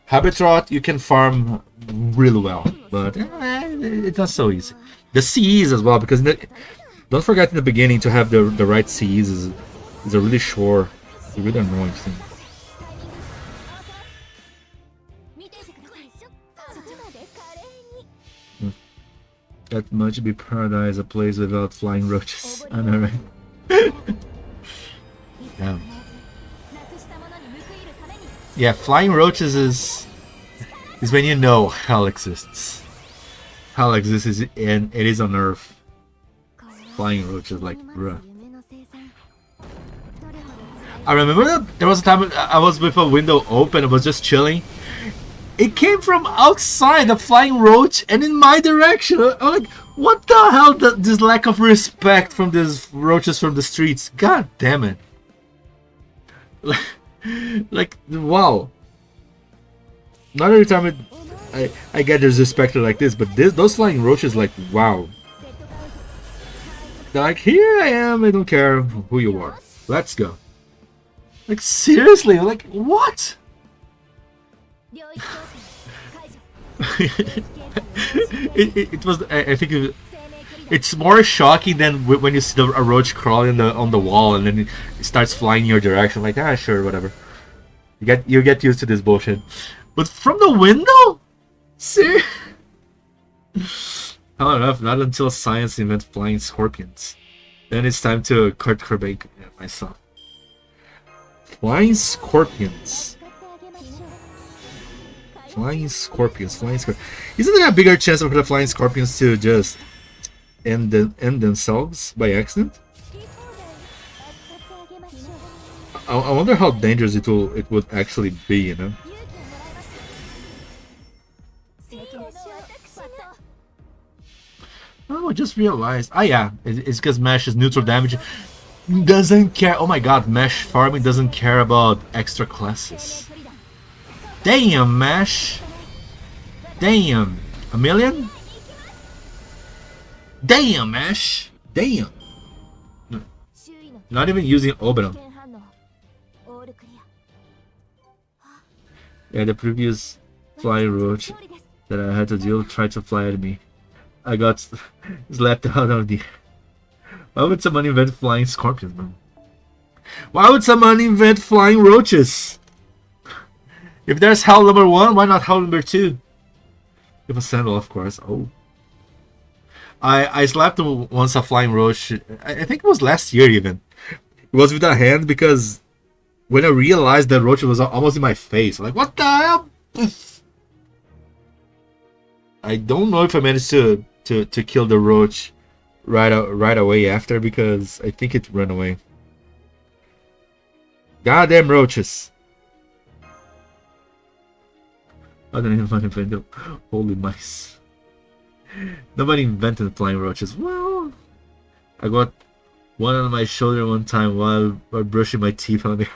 Habitrot, you can farm really well, but it's not so easy. The CEs as well, because don't forget in the beginning to have the right CEs is a really sure, it's a really annoying thing. That must be paradise, a place without flying roaches. I know, right? Yeah. Yeah, flying roaches is when you know hell exists. Hell exists, and it is on Earth. Flying roaches, like, bruh. I remember that there was a time I was with a window open, I was just chilling. It came from outside, a flying roach, and in my direction. I'm like, what the hell? This lack of respect from these roaches from the streets. God damn it. Like, wow. Not every time I get disrespected like this, but those flying roaches, like, wow. They're like, here I am, I don't care who you are. Let's go. Like, seriously, like, what? it was, I think it's more shocking than when you see a roach crawling on the wall and then it starts flying in your direction. Like, sure, whatever. You get used to this bullshit. But from the window? See? Not enough, not until science invents flying scorpions. Then it's time to Kurt Cobain myself. Flying scorpions. Flying scorpions. Isn't there a bigger chance for the flying scorpions to just end themselves by accident? I wonder how dangerous it would actually be, you know? Oh, I just realized. Yeah, it's because Mesh is neutral damage. Doesn't care. Oh my god, Mesh farming doesn't care about extra classes. Damn, Mesh. Damn. A million? Damn, Mesh. Damn. Not even using Oberon. Yeah, the previous flying roach that I had to deal with tried to fly at me. I got slapped out of the... Why would someone invent flying scorpions, man? Why would someone invent flying roaches? If there's Hell number 1, why not Hell number 2? If a sandal, of course. Oh. I slapped once a flying roach. I think it was last year even. It was with a hand because when I realized that roach was almost in my face. I'm like, what the hell? I don't know if I managed to kill the roach right away after, because I think it ran away. Goddamn roaches. I don't even invent them. Holy mice. Nobody invented flying roaches. Well, I got one on my shoulder one time while brushing my teeth on there.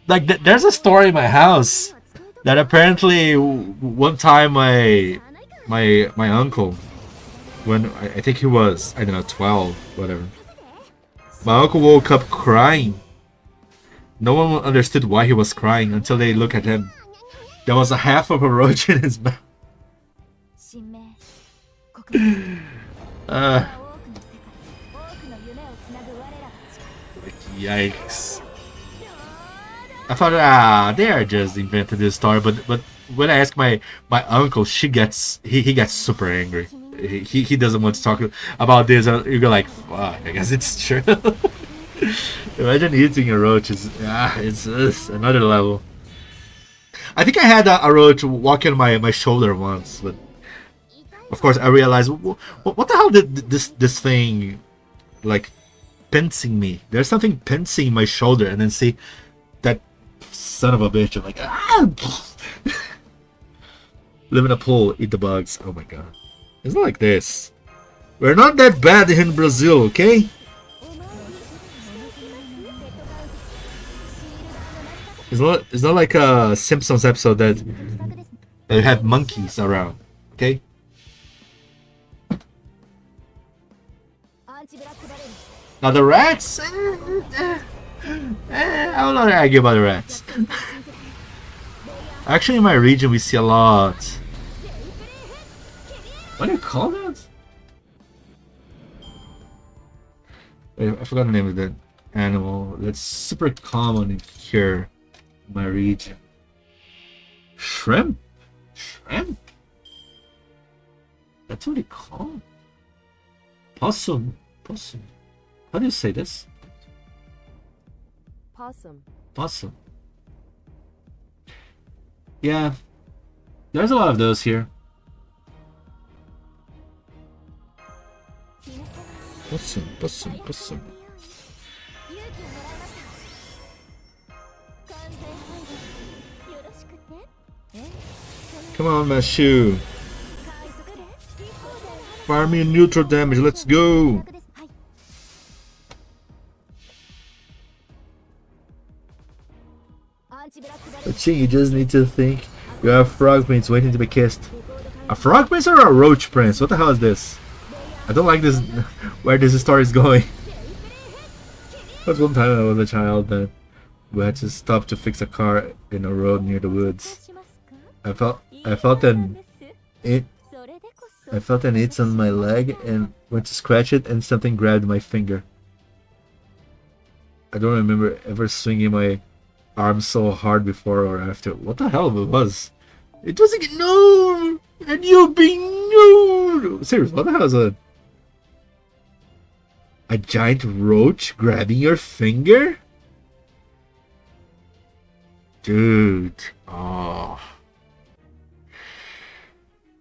Like, there's a story in my house that apparently one time my uncle, when I think he was, I don't know, 12, whatever. My uncle woke up crying. No one understood why he was crying until they look at him. There was a half of a roach in his mouth. Like, yikes. I thought, they are just invented this story, but when I ask my uncle, he gets super angry. He doesn't want to talk about this. You go like, fuck, I guess it's true. Imagine eating a roach. It's another level. I think I had a roach walk on my shoulder once, but of course I realized, what the hell did this thing, like, pincing me? There's something pincing my shoulder, and then see that son of a bitch. I'm like, live in a pool, eat the bugs. Oh my god. It's not like this. We're not that bad in Brazil, okay? It's not like a Simpsons episode that had monkeys around, okay? Now the rats, I will not argue about the rats. Actually, in my region, we see a lot. What do you call that? I forgot the name of that animal. That's super common in here, in my region. Shrimp? Shrimp? That's what they call it. Possum. Possum. How do you say this? Possum. Possum. Yeah. There's a lot of those here. Possum, possum, possum. Come on, my shoe. Fire me neutral damage, let's go! But Ching, you just need to think you have frog prince waiting to be kissed. A frog prince or a roach prince? What the hell is this? I don't like this, where this story is going. There was one time I was a child that we had to stop to fix a car in a road near the woods. I felt an itch on my leg and went to scratch it and something grabbed my finger. I don't remember ever swinging my arm so hard before or after. What the hell it was? It was like, no! And you being no! Seriously, what the hell is that? A giant roach grabbing your finger? Dude. Oh.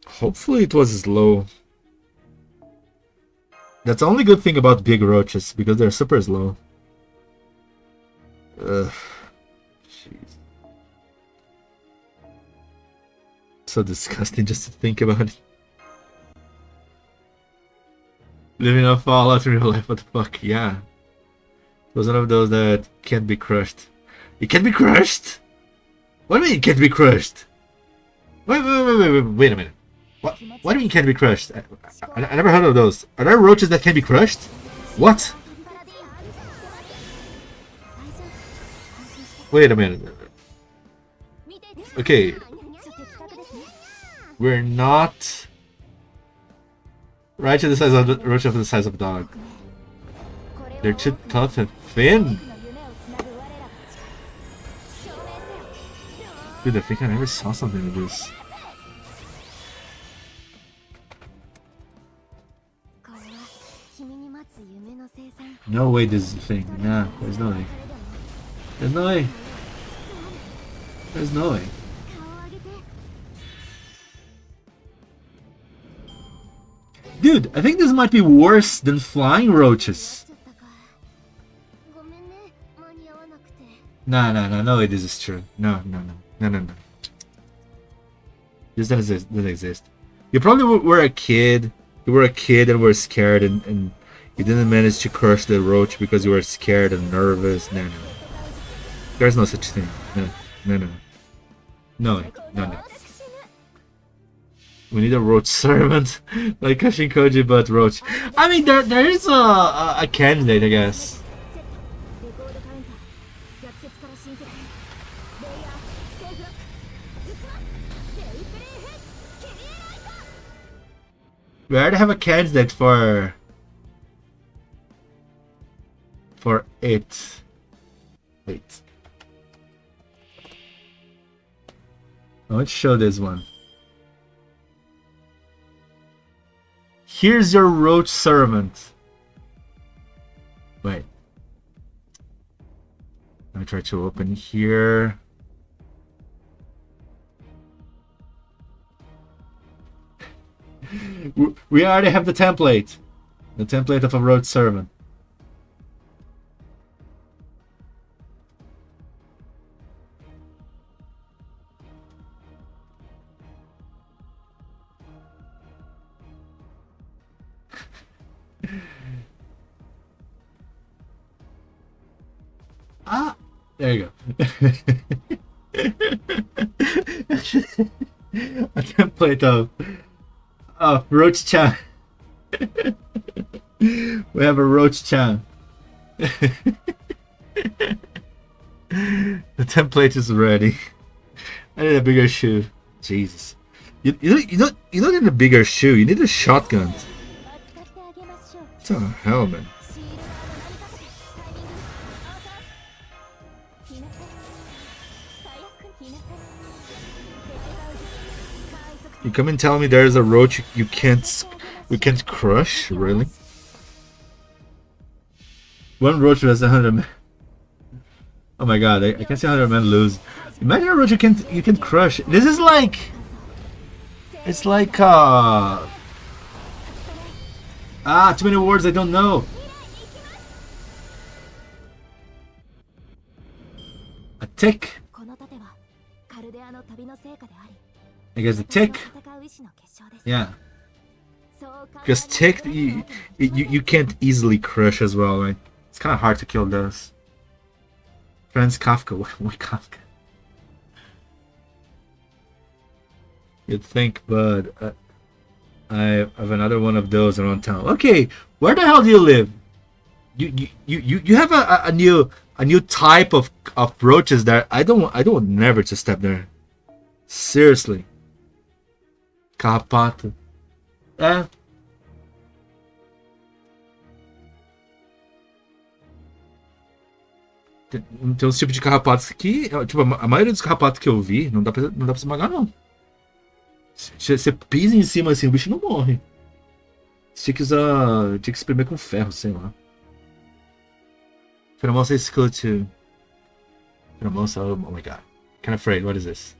Hopefully it was slow. That's the only good thing about big roaches, because they're super slow. Ugh. Jeez. So disgusting just to think about it. Living a Fallout in real life, what the fuck? Yeah. It was one of those that can't be crushed. It can't be crushed? What do you mean it can't be crushed? Wait a minute. What do you mean can't be crushed? I never heard of those. Are there roaches that can be crushed? What? Wait a minute. Okay. We're not right to the size of the roach of the size of a dog. They're too tough and thin. Dude, I think I never saw something like this. No way this is a thing. Nah, there's no way. There's no way. There's no way. Dude, I think this might be worse than flying roaches. No way this is true. No. This doesn't exist. You probably were a kid. You were a kid and were scared, and you didn't manage to crush the roach because you were scared and nervous. No, no. There's no such thing. No, no, no. No, no, no. We need a roach servant, like Kashinkoji, but roach. I mean, there is a candidate, I guess. We already have a candidate for it. Wait. Let's show this one. Here's your roach servant. Wait. Let me try to open here. We already have the template. The template of a roach servant. Ah, there you go. A template of Roach-chan. We have a Roach-chan. The template is ready. I need a bigger shoe. Jesus. You don't need a bigger shoe. You need a shotgun. What the hell, man? You come and tell me there's a roach you can't crush? Really? One roach has 100 men. Oh my god, I can see 100 men lose. Imagine a roach you can crush. This is like, it's like too many words I don't know. A tick. I guess a tick. Yeah. Because tick you can't easily crush as well, right? It's kind of hard to kill those. Franz Kafka. Why Kafka? You'd think, but I have another one of those around town. Okay, where the hell do you live? You have a new type of roaches that I don't never to step there. Seriously. Carrapato. É. Tem uns tipos de carrapatos que, tipo, a maioria dos carrapatos que eu vi, não dá pra se esmagar, não. Você pisa em cima assim, o bicho não morre. Você tinha que espremer com ferro, sei lá. Pheromosa is cool too. Pheromosa, oh my god. Kind of afraid, what is this?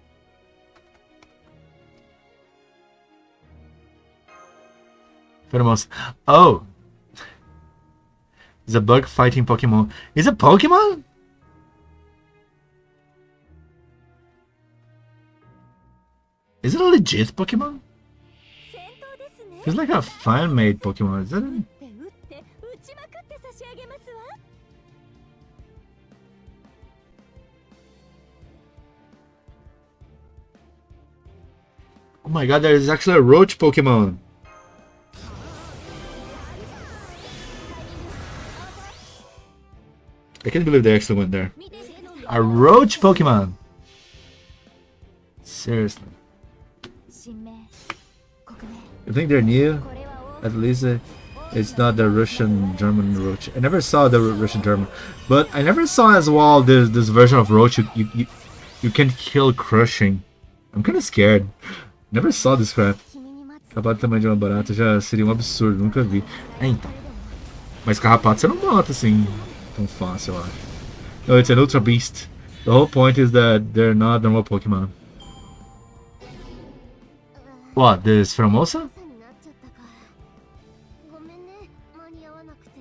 Pheromosa. Oh! It's a bug fighting Pokemon. Is it Pokemon? Is it a legit Pokemon? It's like a fan-made Pokemon, is it? Oh my god, there is actually a roach Pokemon. I can't believe they actually went there. A roach Pokemon! Seriously. You think they're new? At least it's not the Russian-German roach. I never saw the Russian-German. But I never saw as well this version of roach you can kill crushing. I'm kinda scared. Never saw this crap. Carrapato do tamanho de uma barata já seria absurdo, nunca vi. É, então. Mas carrapato você não mata assim tão fácil, eu acho. No, it's an Ultra Beast. The whole point is that they're not normal Pokemon. What, this Pheromosa?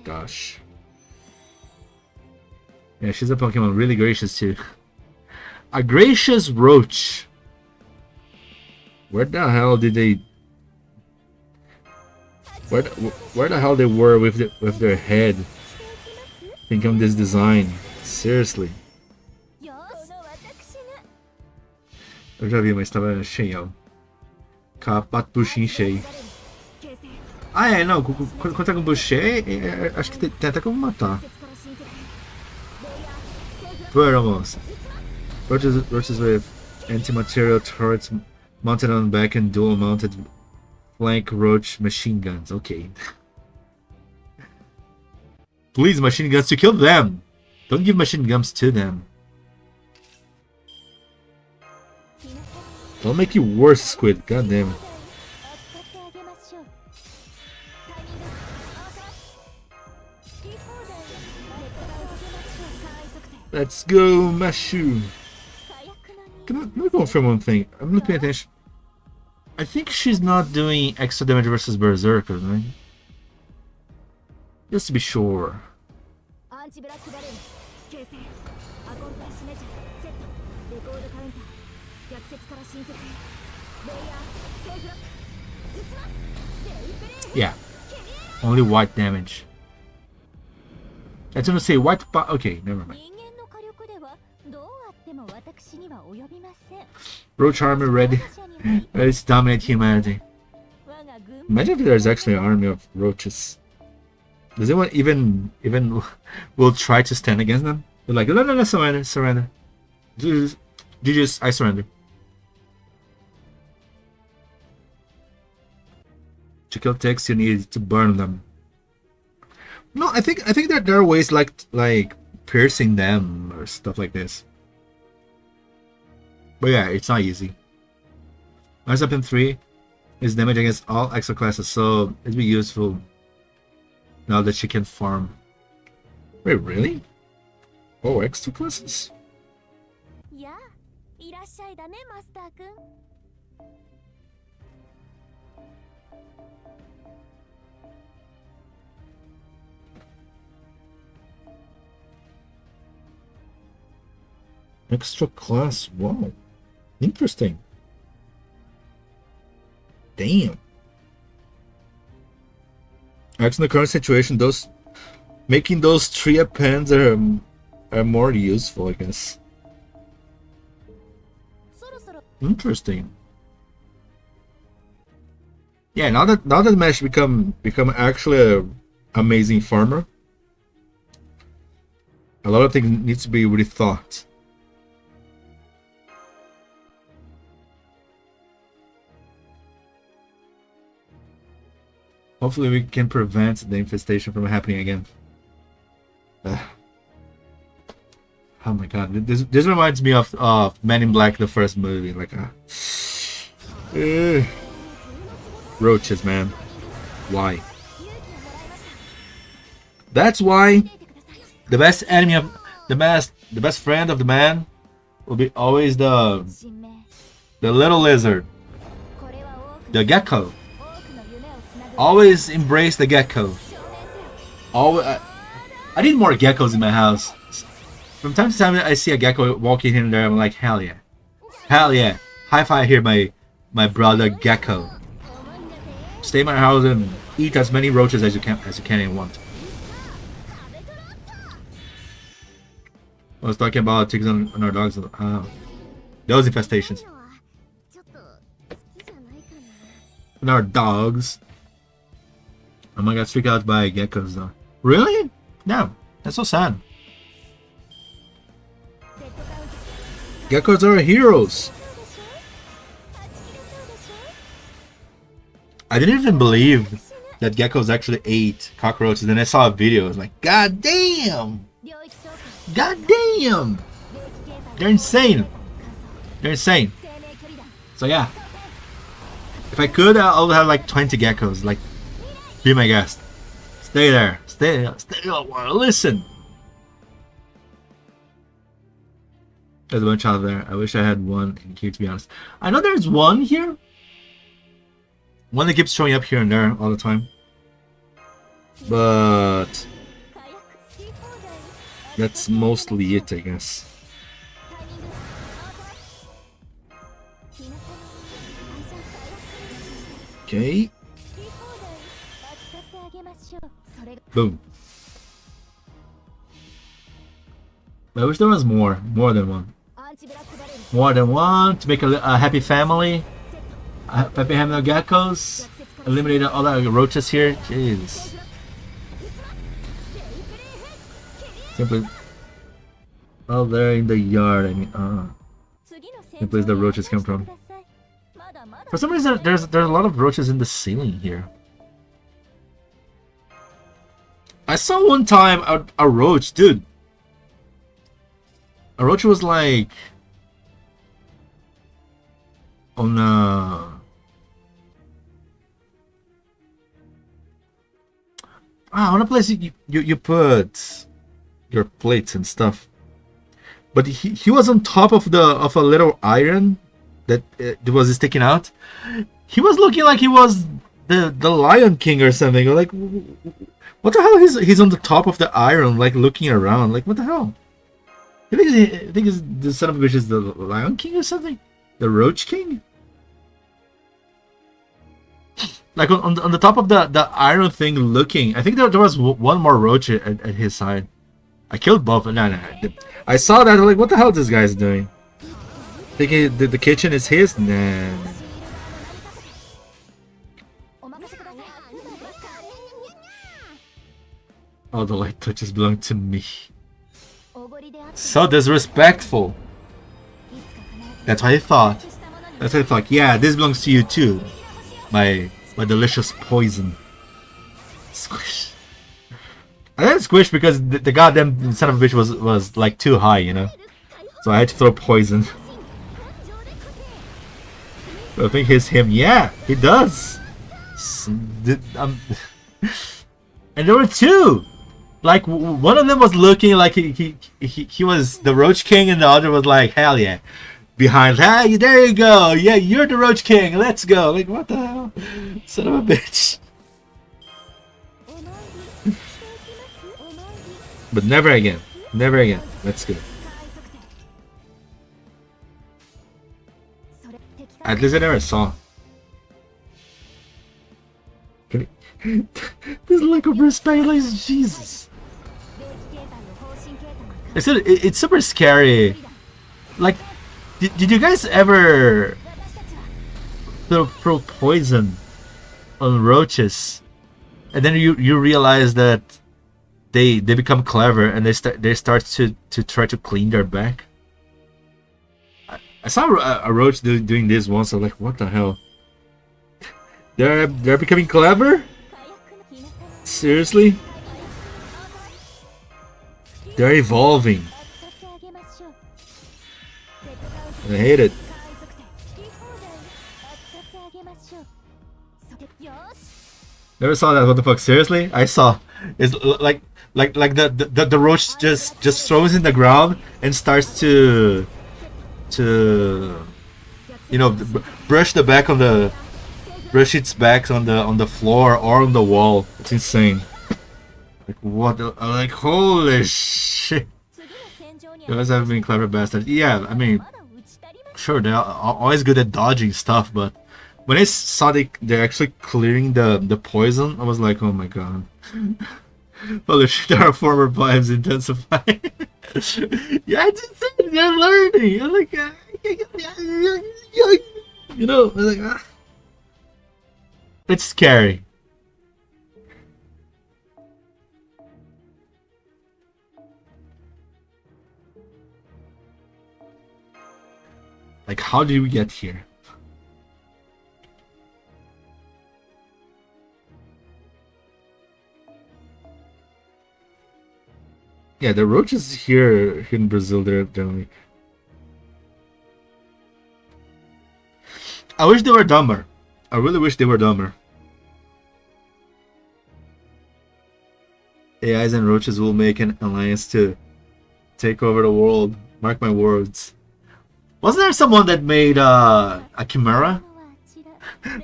Gosh. Yeah, she's a Pokemon really gracious too. A gracious roach. Where the hell did they? Where the hell they were with their head? Think of this design. Seriously. Eu já vi, mas estava cheio. Capa buchinho cheio. Ah, é, não. Quando tá com bucho cheio, acho que tem até como matar. Vamos. Roaches with anti-material turrets mounted on back and dual-mounted flank roach machine guns. Okay. Please, machine guns to kill them. Don't give machine guns to them. Don't make you worse, Squid. God damn it. Let's go, Mashu. Let me confirm one thing. I'm not paying attention. I think she's not doing extra damage versus Berserker, right? Just to be sure. Yeah. Only white damage. I was gonna say white, but okay, never mind. Roach army ready to dominate humanity. Imagine if there's actually an army of roaches. Does anyone even will try to stand against them? They're like, no, surrender. GG's, I surrender. To kill ticks, you need to burn them. No, I think that there are ways like piercing them or stuff like this. But yeah, it's not easy. Rise up in 3 is damage against all extra classes, so it'd be useful now that she can farm. Wait, really? Oh, extra classes? Yeah. Extra class, wow. Interesting. Damn. Actually, in the current situation, making those 3 appends are more useful, I guess. Interesting. Yeah, now that Mesh become actually a amazing farmer, a lot of things needs to be rethought. Hopefully we can prevent the infestation from happening again. Oh my god, this reminds me of Men in Black, the first movie. Like, roaches, man. Why? That's why the best enemy of the best friend of the man will be always the little lizard, the gecko. Always embrace the gecko. Always, I need more geckos in my house. From time to time, I see a gecko walking in there. I'm like, hell yeah, hell yeah! High five here, my brother gecko. Stay in my house and eat as many roaches as you can and want. I was talking about ticks on our dogs. Those infestations. On our dogs. Oh my god, freaked out by geckos though. Really? No, that's so sad. Geckos are heroes. I didn't even believe that geckos actually ate cockroaches. Then I saw a video. I was like, god damn! God damn! They're insane. They're insane. So yeah. If I could, I would have like 20 geckos. Like, be my guest. Stay there. Stay a while. Listen. There's a bunch out there. I wish I had one in here, to be honest. I know there's one here. One that keeps showing up here and there all the time. But that's mostly it, I guess. Okay. Boom. I wish there was more than one. More than one to make a happy family. Happy family geckos. Eliminate all the roaches here. Jeez. Simply. Oh, they're in the yard. I mean, the place the roaches come from. For some reason, there's a lot of roaches in the ceiling here. I saw one time a roach, dude. A roach was like on on a place you put your plates and stuff. But he was on top of a little iron that was sticking out. He was looking like he was the Lion King or something. Or like, what the hell? He's on the top of the iron, like looking around. Like, what the hell? I think the son of a bitch is the Lion King or something. The Roach King. Like on the top of the iron thing, looking. I think there was one more roach at his side. I killed both. No. I saw that. I'm like, what the hell is this guy's doing? Thinking the kitchen is his? Nah. All the light touches belong to me. So disrespectful. That's what I thought. That's what I thought. Yeah, this belongs to you too. My delicious poison. Squish. I didn't squish because the goddamn son of a bitch was like too high, you know. So I had to throw poison. I think he's him. Yeah, he does. And there were two. Like one of them was looking like he was the Roach King, and the other was like, hell yeah. Behind, hey, there you go. Yeah, you're the Roach King. Let's go. Like, what the hell? Son of a bitch. But never again. Never again. Let's go. At least I never saw. This lack of respect, like Jesus. It's super scary. Like, did you guys ever throw poison on roaches, and then you realize that they become clever and they start to try to clean their back? I saw a roach doing this once. I was like, what the hell? They're becoming clever? Seriously? They're evolving. I hate it. Never saw that. What the fuck? Seriously? I saw. It's like the roach just throws in the ground and starts to you know, brush its back on the floor or on the wall. It's insane. Like, what? Like, holy shit! You guys have been clever bastards. Yeah, I mean, sure, they're always good at dodging stuff, but when I saw they're actually clearing the poison, I was like, oh my god. Holy shit, our former vibes intensify. Yeah, it's insane. They're learning. I'm like, you know, I'm like, ah. It's scary. Like, how did we get here? Yeah, the roaches here in Brazil, they're like... I wish they were dumber. I really wish they were dumber. AIs and roaches will make an alliance to take over the world. Mark my words. Wasn't there someone that made a chimera?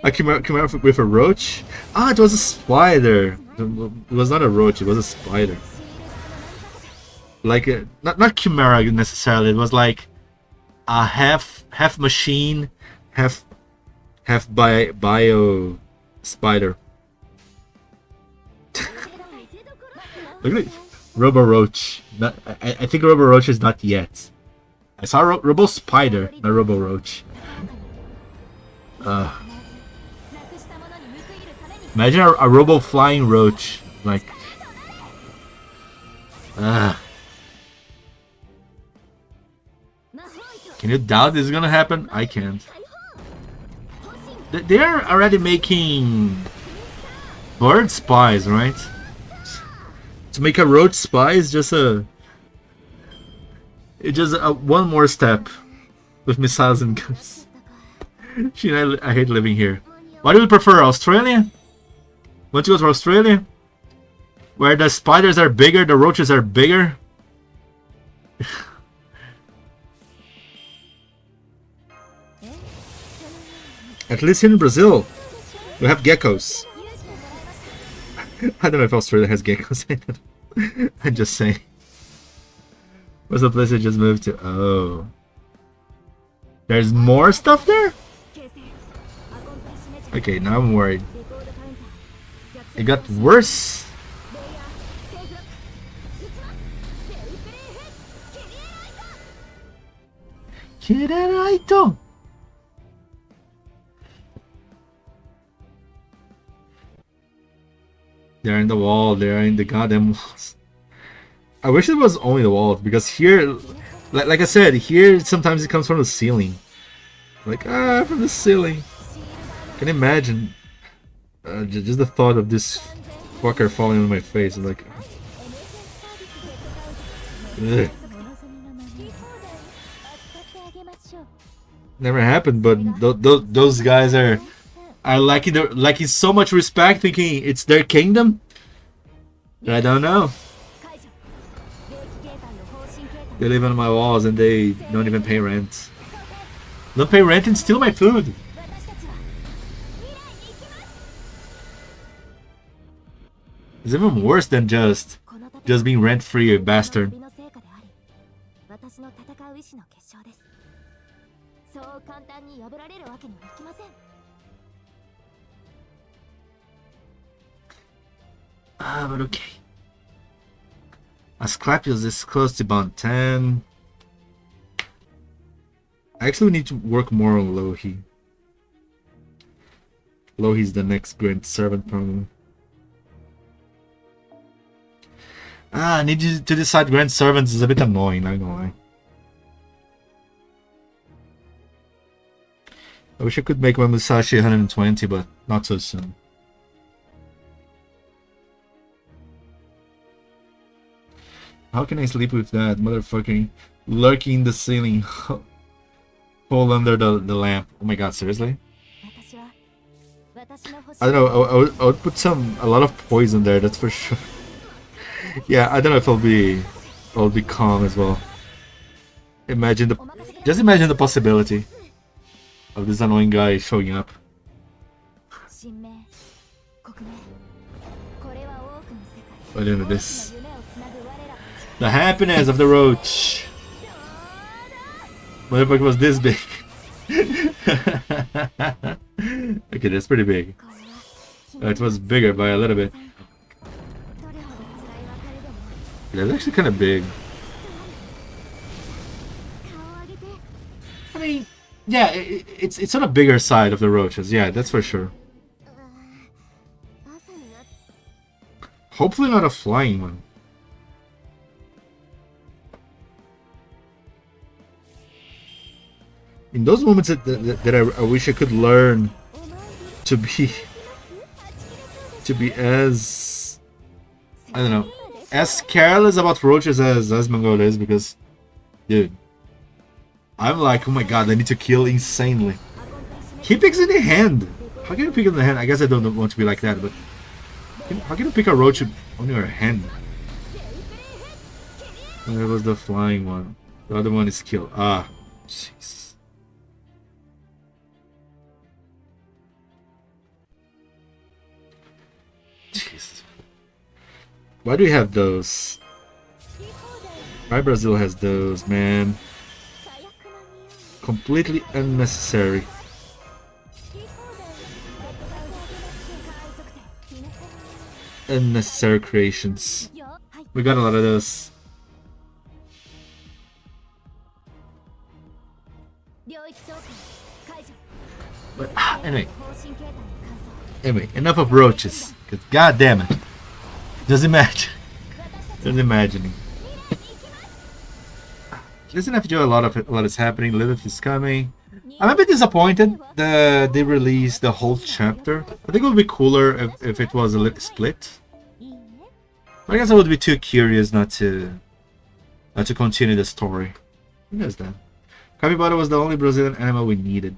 A chimera with a roach? Ah, it was a spider. It was not a roach, it was a spider. Like not chimera necessarily. It was like a half machine, half bio Spider. Look at it. Robo Roach. Not, I think Robo Roach is not yet. I saw Robo Spider, not Robo Roach. Imagine a Robo Flying Roach. Like. Can you doubt this is gonna happen? I can't. They're already making bird spies, right? To make a roach spy is just one more step with missiles and guns. I hate living here. Why do you prefer Australia? Want to go to Australia? Where the spiders are bigger, the roaches are bigger? At least here in Brazil, we have geckos. I don't know if Australia has geckos. I'm just saying. What's the place I just moved to? Oh. There's more stuff there? Okay, now I'm worried. It got worse? Kireraito! They're in the wall, they're in the goddamn walls. I wish it was only the walls, because here, like I said, here sometimes it comes from the ceiling. Like, from the ceiling. Can you imagine? Just the thought of this fucker falling on my face, is like... Ugh. Never happened, but those guys are lacking so much respect, thinking it's their kingdom. I don't know. They live on my walls and they don't even pay rent. Don't pay rent and steal my food. It's even worse than just being rent-free, you bastard. But okay. Asclepius is close to bond 10. I actually need to work more on Lohi. Lohi's the next Grand Servant problem. I need you to decide Grand Servants is a bit annoying, not gonna lie. I wish I could make my Musashi 120, but not so soon. How can I sleep with that motherfucking lurking in the ceiling hole under the lamp? Oh my god, seriously? I don't know, I would put a lot of poison there, that's for sure. Yeah, I don't know if I'll be calm as well. Just imagine the possibility of this annoying guy showing up. What do this? The happiness of the roach. Motherfucker was this big. Okay, that's pretty big. It was bigger by a little bit. That's actually kind of big. I mean, yeah, it's on a bigger side of the roaches. Yeah, that's for sure. Hopefully not a flying one. In those moments that I wish I could learn to be as, I don't know, as careless about roaches as Mongol is, because, dude, I'm like, oh my god, I need to kill insanely. He picks in the hand. How can you pick in the hand? I guess I don't want to be like that, but how can you pick a roach on your hand? There was the flying one. The other one is killed. Ah, jeez. Jeez. Why do we have those? Why Brazil has those, man? Completely unnecessary. Unnecessary creations. We got a lot of those. But anyway, enough of roaches. Cause god damn it, just imagining. Listen, FGO, a lot is happening. Lilith is coming. I'm a bit disappointed that they released the whole chapter. I think it would be cooler if it was a little split. But I guess I would be too curious not to continue the story. Who knows that? Capybara was the only Brazilian animal we needed.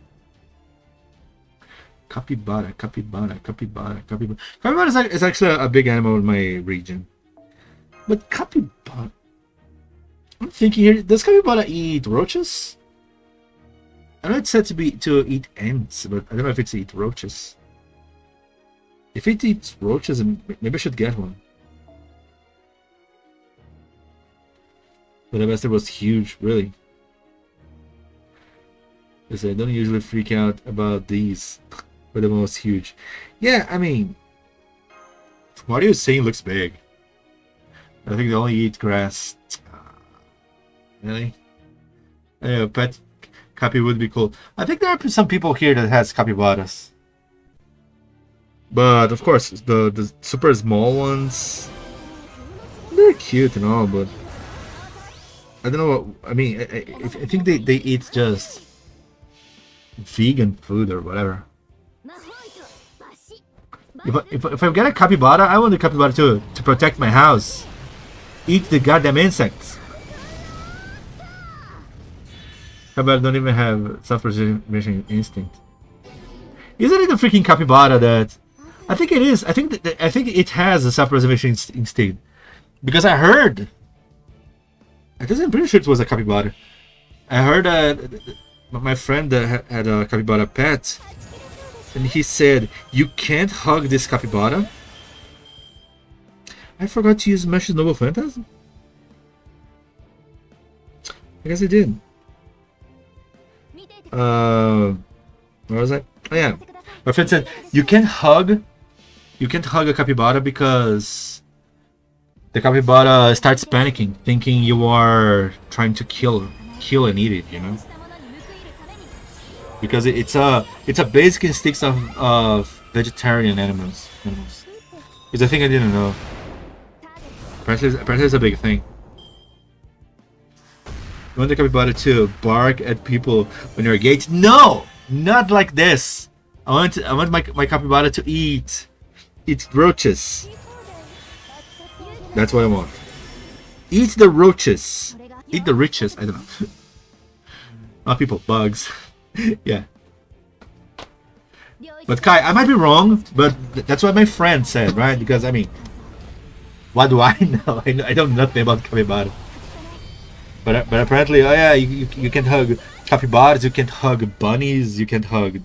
Capybara. Capybara is actually a big animal in my region. But capybara... I'm thinking here, does capybara eat roaches? I know it's said to eat ants, but I don't know if it's eat roaches. If it eats roaches, maybe I should get one. But the bastard was huge, really. Because I don't usually freak out about these, but the one was huge. Yeah, I mean, from what he was saying, looks big. I think they only eat grass. Really? Yeah, pet capi would be cool. I think there are some people here that has capybaras. But of course, the super small ones, they're cute and all, but I don't know what I mean. I think they eat just vegan food or whatever. If I get a capybara, I want the capybara to protect my house. Eat the goddamn insects. Capybara don't even have self-preservation instinct. Isn't it the freaking capybara that? I think it is. I think it has a self-preservation instinct because I heard. I'm pretty sure it was a capybara. I heard my friend had a capybara pet, and he said you can't hug this capybara. I forgot to use Mesh's Noble Phantasm. I guess I did. Where was I? Oh yeah, my friend said you can't hug a capybara because the capybara starts panicking, thinking you are trying to kill and eat it. You know, because it's a basic instinct of vegetarian animals. It's a thing I didn't know. Apparently it's a big thing. You want the capybara to bark at people when you're engaged? No, not like this. I want my capybara to eat roaches. That's what I want. Eat the roaches. Eat the riches. I don't know. Not people, bugs. Yeah. But Kai, I might be wrong, but that's what my friend said, right? Because I mean, what do I know? I know nothing about capybara. But apparently, oh yeah, you can hug capybaras, you can't hug bunnies, you can't hug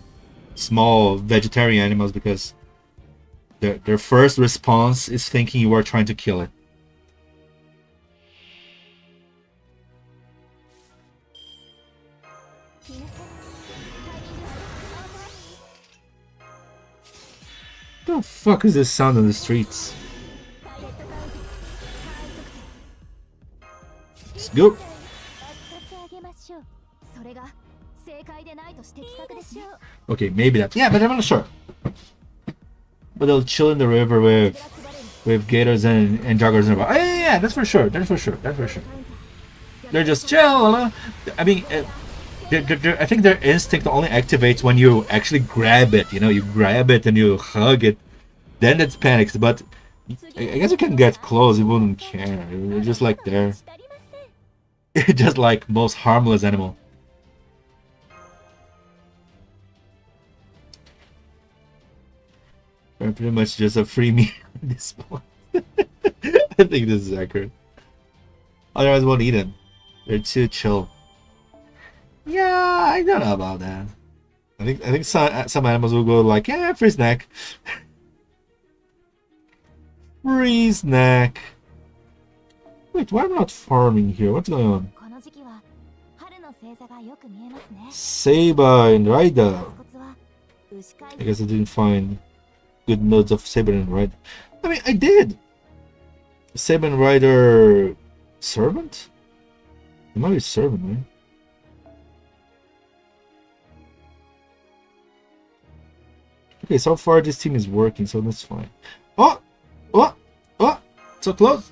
small vegetarian animals because their first response is thinking you are trying to kill it. What the fuck is this sound on the streets? Let's go. Okay, maybe that. Yeah, but I'm not sure. But they'll chill in the river with gators and joggers and oh, yeah, that's for sure. That's for sure. They're just chill. I mean, I think their instinct only activates when you actually grab it. You know, you grab it and you hug it. Then it panics. But I guess you can get close. It wouldn't care. They're just like there. Just like most harmless animal. They're pretty much just a free meal at this point. I think this is accurate. Otherwise, I won't eat them. They're too chill. Yeah, I don't know about that. I think some animals will go like, yeah, free snack. Free snack. Wait, why am I not farming here? What's going on? Seiba and Raida. I guess I didn't find good notes of Saber and Rider. I mean, I did. Saber and Rider Servant? It might be Servant, right? Okay, so far this team is working, so that's fine. Oh! Oh! Oh! So close!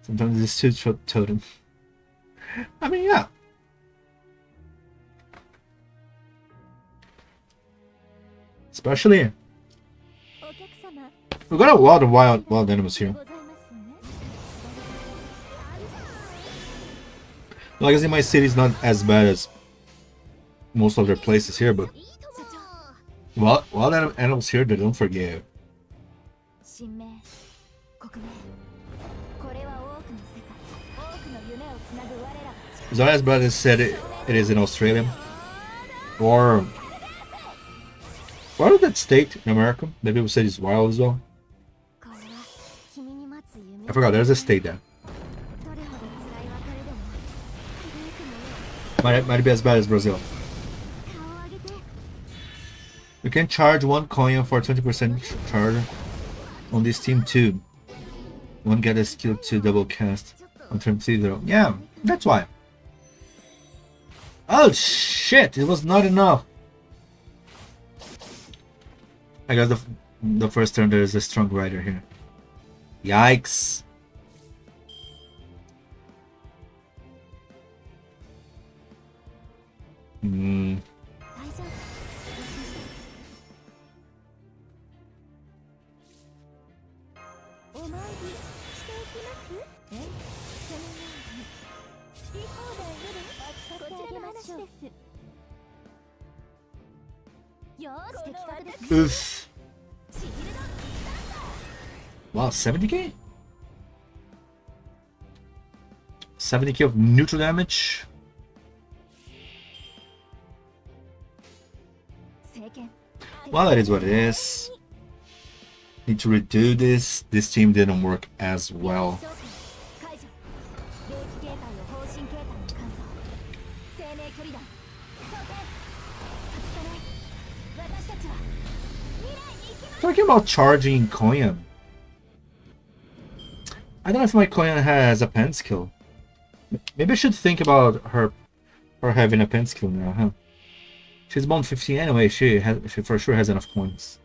Sometimes it's too totem. I mean, yeah. Especially, we got a lot of wild animals here. Well, I guess in my city it's not as bad as most other places here, but wild animals here, they don't forgive. It's not as bad as said it is in Australia. Or what is that state in America? Maybe people say it's wild as well. I forgot, there's a state there. Might be as bad as Brazil. You can charge 1 coin for 20% charge on this team too. One get a skill to double cast on turn 3. Yeah, that's why. Oh shit! It was not enough. I guess the first turn there is a strong rider here. Yikes! Oof. Wow, 70k? 70k of neutral damage? Well, that is what it is. Need to redo this. This team didn't work as well. Talking about charging Koyan. I don't know if my Koyan has a pen skill. Maybe I should think about her having a pen skill now, huh? She's bond 15 anyway, she for sure has enough points.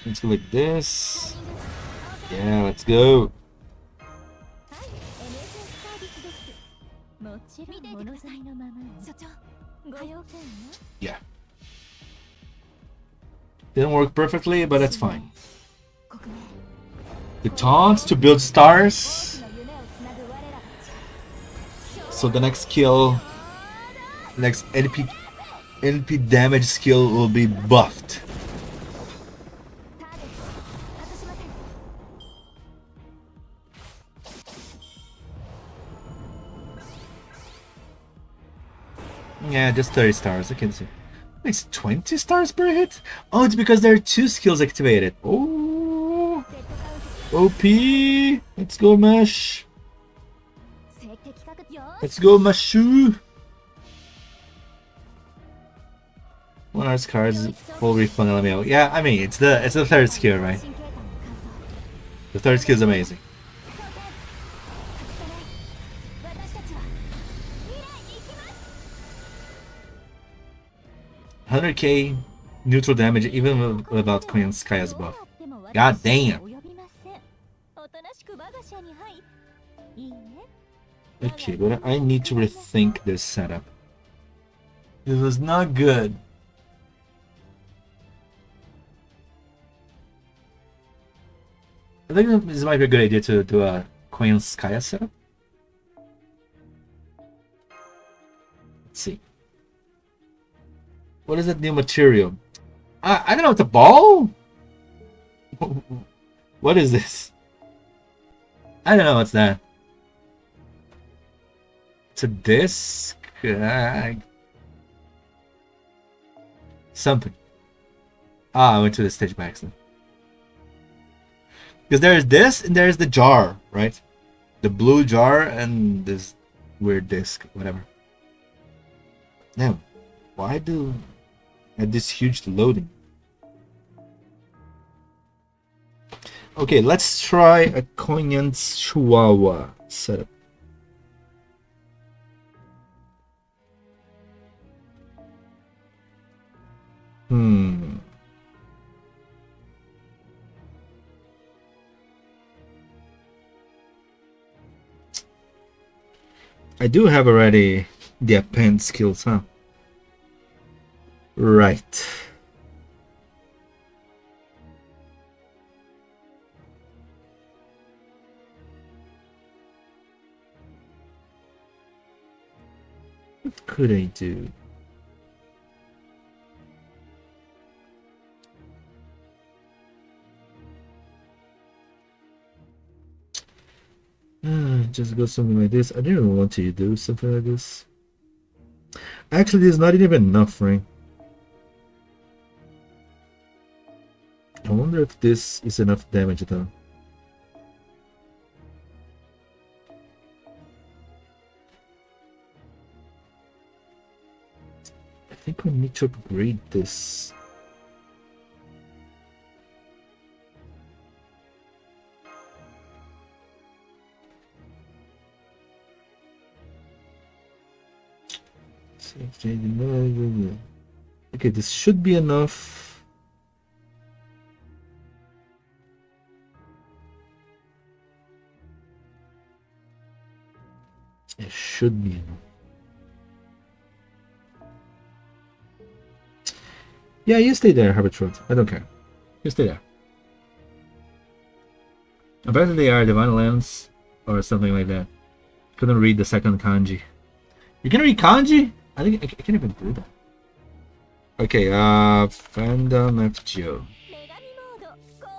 Let's go like this. Yeah, let's go. Yeah. Didn't work perfectly, but that's fine. The taunts to build stars. So the next skill, next NP damage skill will be buffed. Yeah, just 30 stars, I can see. It's 20 stars per hit? Oh, it's because there are 2 skills activated. Oh, OP! Let's go, Mesh! Let's go, Mashu! 1 arts cards, full refund LMAO. Yeah, I mean, it's the 3rd skill, right? The 3rd skill is amazing. 100k neutral damage even without Queen Skaya's buff. God damn! Okay, but I need to rethink this setup. This was not good. I think this might be a good idea to do a Queen Skaya setup. Let's see. What is that new material? I don't know, it's a ball? What is this? I don't know what's that. to disc. Something. Ah, I went to the stage by accident. Because there's this and there's the jar, right? The blue jar and this weird disc, whatever. Now, why do I have this huge loading? Okay, let's try a Korean's Chihuahua setup. I do have already the append skills, huh? Right. What could I do? Just go something like this. I didn't want to do something like this. Actually, there's not even enough, right? I wonder if this is enough damage though. I think we need to upgrade this. Okay, this should be enough. It should be enough. Yeah, you stay there, Herbertrude. I don't care. You stay there. I bet they are Divine Lens or something like that. Couldn't read the second kanji. You can read kanji? I think I can't even do that. Okay, fandom FGO.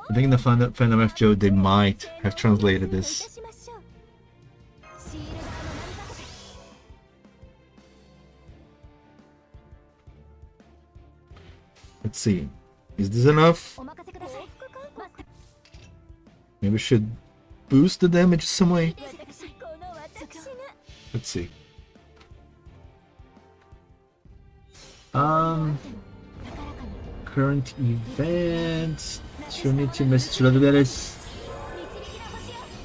I think in the fandom FGO they might have translated this. Let's see. Is this enough? Maybe we should boost the damage some way. Let's see. Current events. Shin-Iti message letters.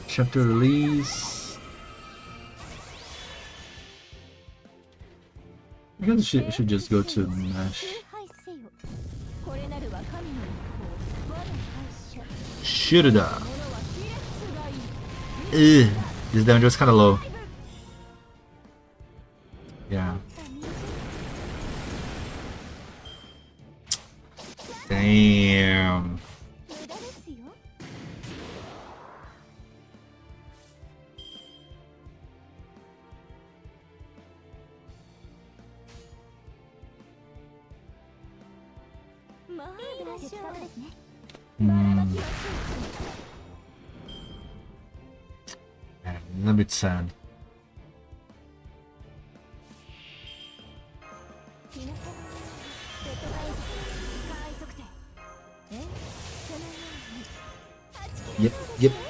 Chapter release. I guess I should just go to Mash. Shirida. This damage was kind of low. Yeah. Damn. I'm a bit sad.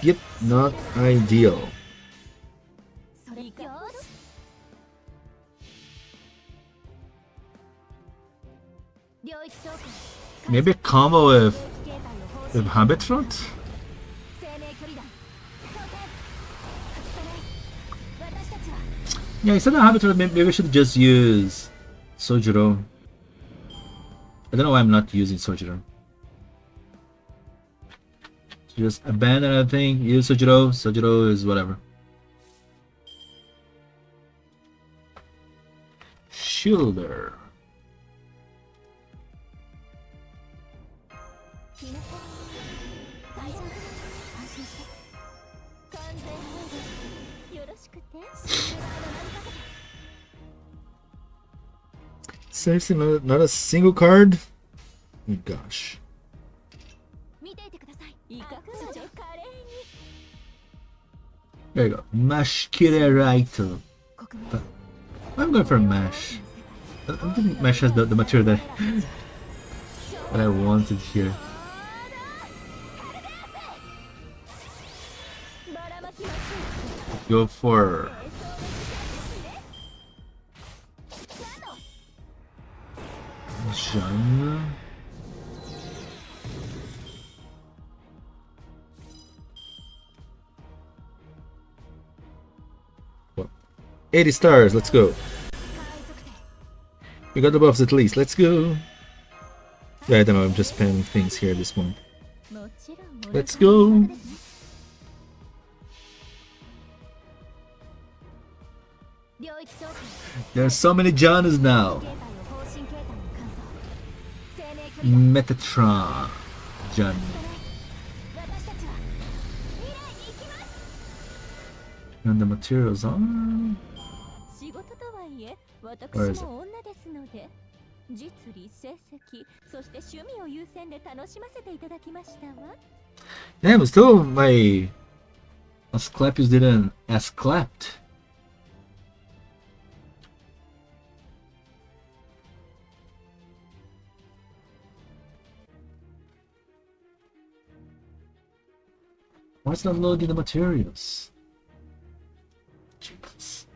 Yep, not ideal. Maybe a combo with Habitfront? Yeah, instead of Habitfront, maybe we should just use Sojiro. I don't know why I'm not using Sojiro. Just abandon everything, use Sojiro. Sojiro is whatever. Shielder. Seriously, not a single card? Oh gosh. There you go. Mashkire Raito. But I'm going for mesh. I don't think mesh has the material that I wanted here. Go for genre. Well, 80 stars, let's go. We got the buffs at least, let's go. Yeah, I don't know, I'm just spamming things here this month. Let's go. There's so many genres now. Metatron genre. And the materials on. Where is it? Damn, still my Asclepius didn't Asclept. Why is not loading the materials? Jesus.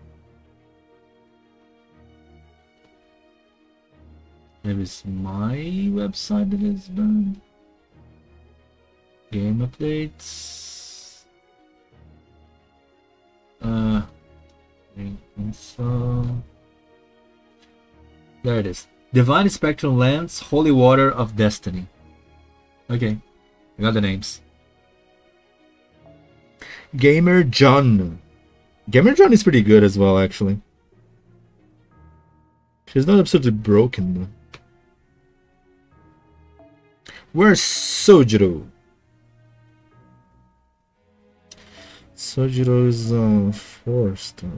Maybe it's my website that is bad. Game updates. Info. There it is. Divine Spectral Lens, Holy Water of Destiny. Okay, I got the names. Gamer John. Gamer John is pretty good as well, actually. She's not absolutely broken though. Where's Sojiro? Sojiro is 4-star.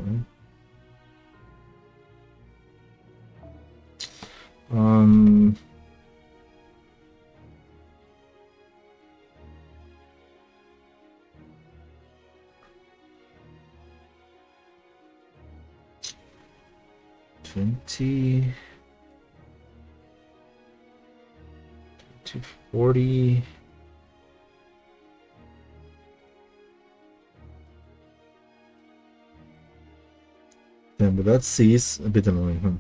$20 to $40. Yeah, but that C is a bit annoying, huh?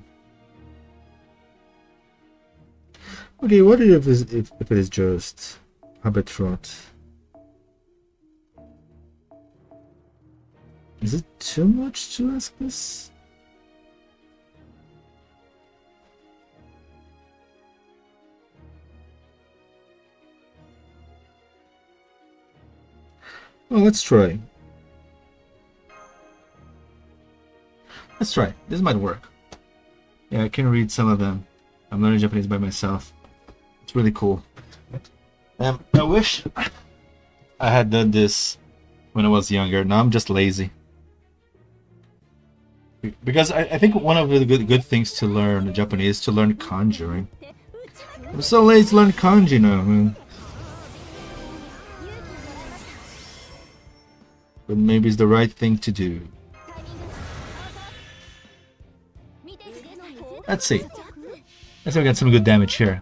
Okay, what if it is just Habitrot? Is it too much to ask this? Well, let's try. Let's try. This might work. Yeah, I can read some of them. I'm learning Japanese by myself. It's really cool. I wish I had done this when I was younger. Now I'm just lazy. Because I think one of the good things to learn Japanese is to learn kanji, right? I'm so lazy to learn kanji now, man. But maybe it's the right thing to do. Let's see. Let's see if we got some good damage here.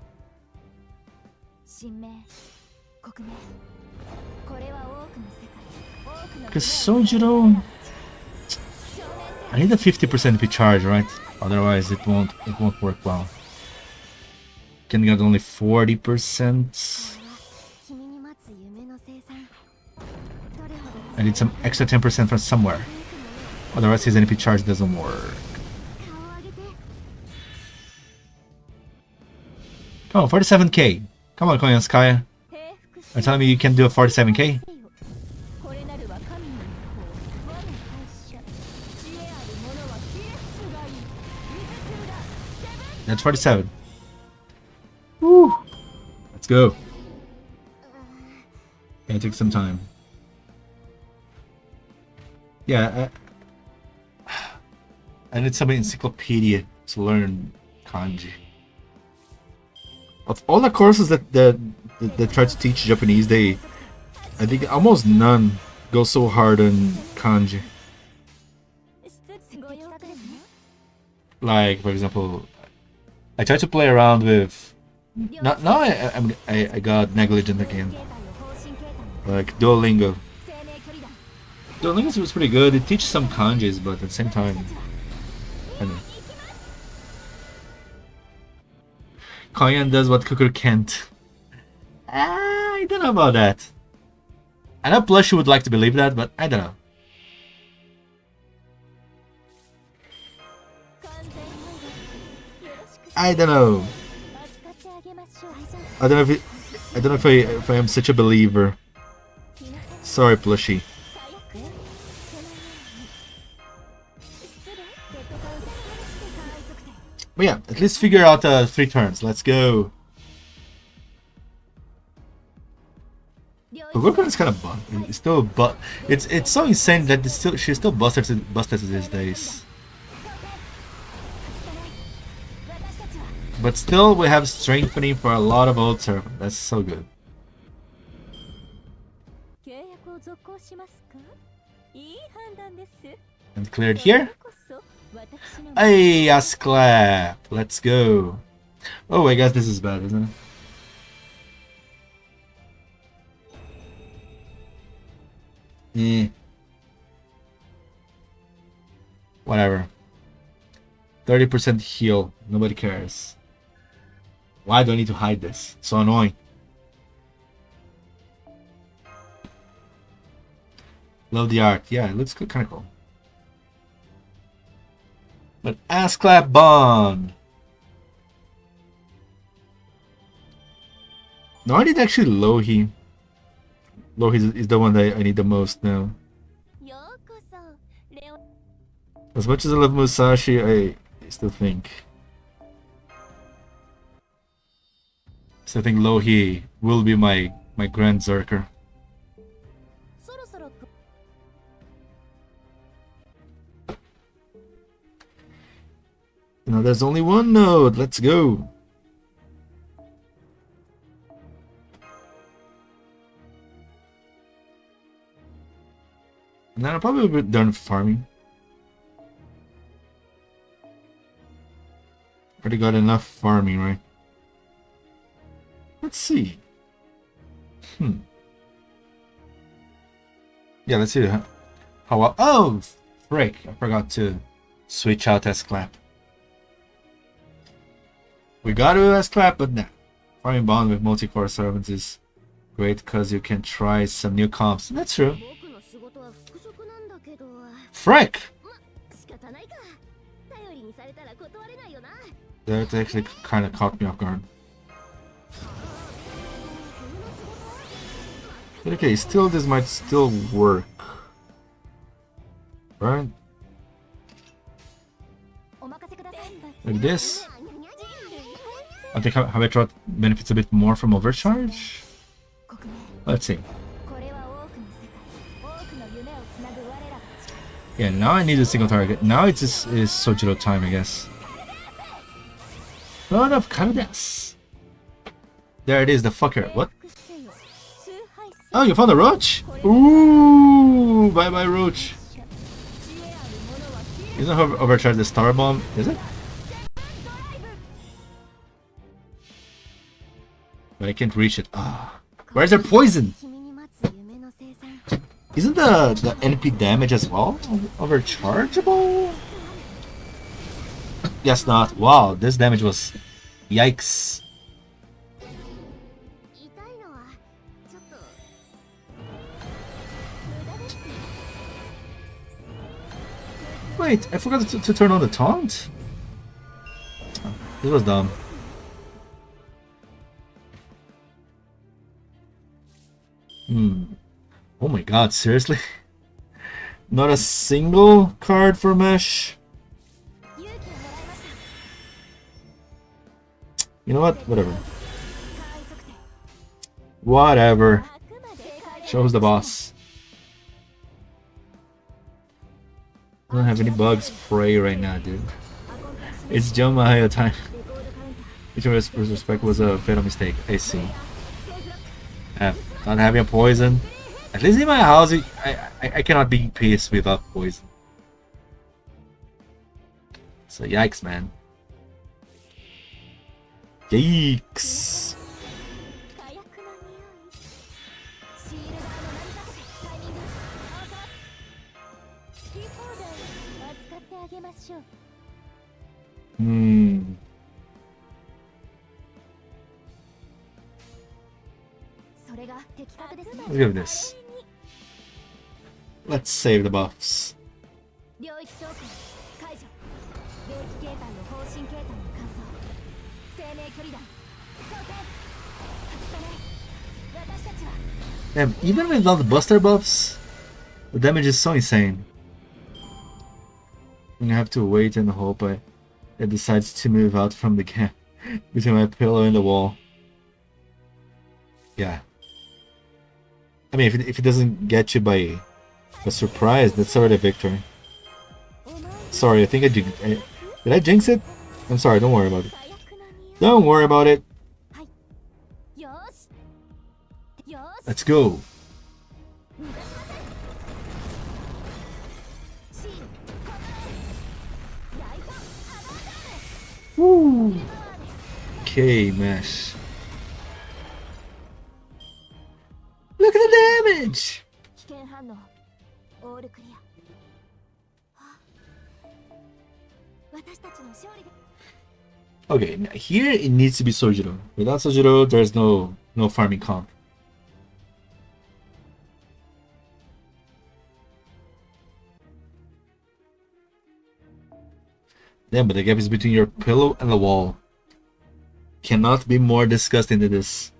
Because Sojiro, I need a 50% P charge, right? Otherwise it won't work well. Can get only 40%. I need some extra 10% from somewhere. Otherwise his NP charge doesn't work. Oh, 47k. Come on, Koyanskaya. Are you telling me you can do a 47k? That's 47. Woo! Let's go. Gonna take some time. Yeah, I need some encyclopedia to learn kanji. Of all the courses that try to teach Japanese, I think almost none go so hard on kanji. Like, for example, I try to play around with. Now I got negligent again. Like Duolingo. Duolingo was pretty good. It teaches some kanjis, but at the same time, I don't know. Koyan does what Kukur can't. I don't know about that. I know Plushie would like to believe that, but I don't know. I don't know. I don't know if I am such a believer. Sorry, Plushie. But yeah, at least figure out 3 turns. Let's go. Bigotry is kind of it's still it's so insane that she's still busted these days. But still, we have strengthening for a lot of old servants. That's so good. And cleared here. Hey, ass clap. Let's go. Oh, I guess this is bad, isn't it? Whatever. 30% heal. Nobody cares. Why do I need to hide this? It's so annoying. Love the art. Yeah, it looks kind of cool. But ass clap bond. No, I need actually Lohi. Lohi is the one that I need the most now. As much as I love Musashi, I still think Lohi will be my Grand Zerker. Now there's only one node. Let's go. And then I'll probably be done farming. Already got enough farming, right? Let's see. Yeah, let's see how well. Oh, frick! I forgot to switch out S-Clap. We got to do S-Clap, but nah. Farming bond with multi-core servants is great because you can try some new comps. That's true. Frick! That actually kind of caught me off guard. But okay, still this might still work. Right? Like this. I think Habetrot benefits a bit more from overcharge. Let's see. Yeah, now I need a single target. Now it's Sojiro time, I guess. Lot of cards. There it is, the fucker. What? Oh, you found a roach? Ooh, bye bye roach. Isn't overcharge the star bomb? Is it? But I can't reach it. Ah, where's their poison? Isn't the NP damage as well overchargeable? Yes, not. Wow, this damage was yikes. Wait, I forgot to turn on the taunt? Oh, this was dumb. Oh my god, seriously? Not a single card for Mesh? You know what? Whatever. Whatever. Show who's the boss. I don't have any bugs spray right now, dude. It's John Mahayo time. Which respect was a fatal mistake. I see. Not having a poison. At least in my house, I cannot be pissed without poison. So yikes, man. Yikes. Let's give this. Let's save the buffs. Damn, even without the buster buffs, the damage is so insane. I'm gonna have to wait and hope it decides to move out from the gap between my pillow and the wall. Yeah. I mean, if it doesn't get you by a surprise, that's already a victory. Sorry, I think did I jinx it? I'm sorry, don't worry about it. Don't worry about it. Let's go. Woo. Okay, mesh. Look at the damage. Okay, now here it needs to be Sojiro. Without Sojiro, there's no farming comp. Damn, but the gap is between your pillow and the wall. Cannot be more disgusting than this.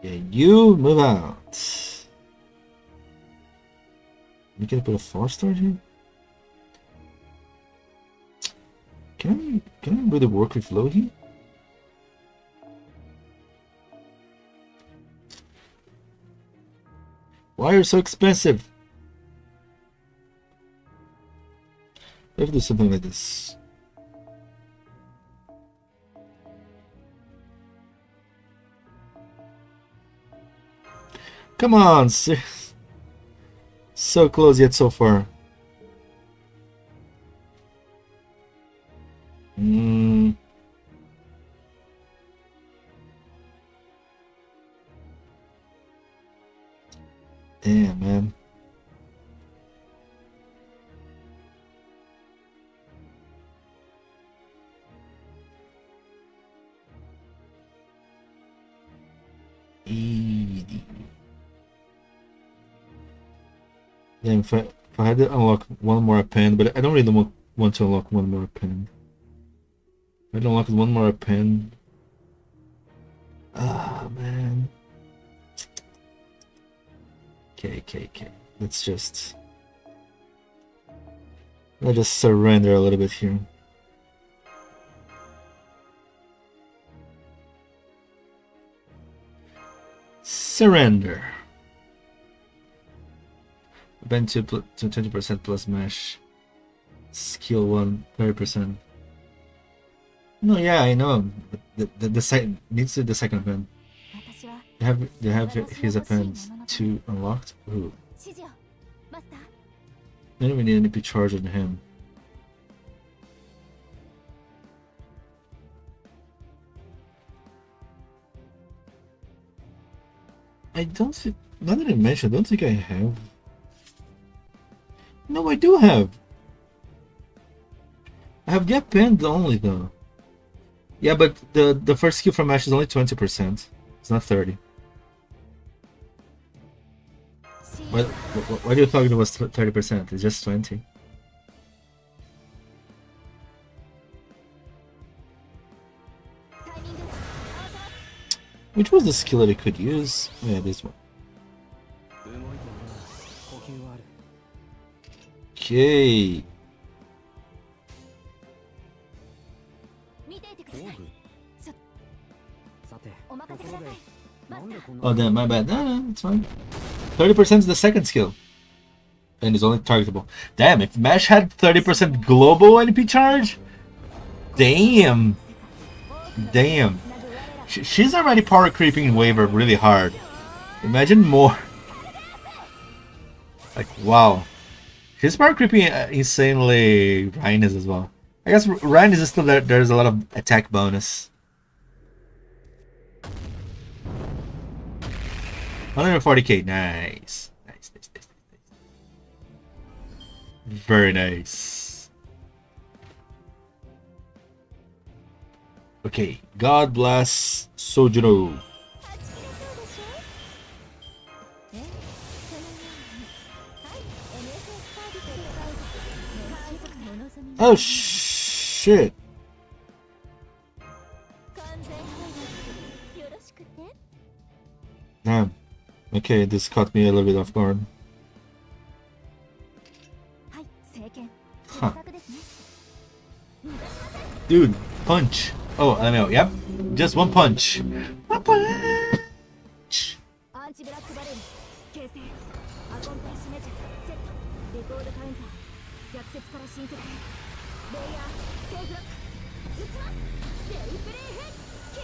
Yeah, you move out. You can put a 4-star here. Can I really work with low here? Why are you so expensive? Let's do something like this. Come on, so close yet so far. Damn, man. Damn, if I had to unlock one more pen, but I don't really want to unlock one more pen. I don't unlock one more pen. Ah, man. Okay. Let's just surrender a little bit here. Surrender. Bend to 20% plus mesh. Skill 1, 30%. No, yeah, I know. But the second needs the second pen. They have his appends 2 unlocked. Ooh. Don't even need any P charge on him. I don't think. Now that I mentioned, I don't think I have. No, I do have. I have get penned only though. Yeah, but the first skill from Ash is only 20%. It's not 30. Why do you thought it was 30%? It's just 20. Which was the skill that I could use? Yeah, this one. Okay. Oh damn, my bad. No, it's fine. 30% is the second skill. And it's only targetable. Damn, if Mesh had 30% global NP charge, Damn! Damn. She's already power creeping Waver really hard. Imagine more. Like, wow. She's power creeping insanely Rhinus as well. I guess Rhinus is still there. There's a lot of attack bonus. 140k. Nice. Nice. Very nice. Okay. God bless Sojuro. Oh shit. Damn. Okay, this caught me a little bit off guard. Huh. Dude, punch. Oh, I know. Yep. Just one punch. One punch.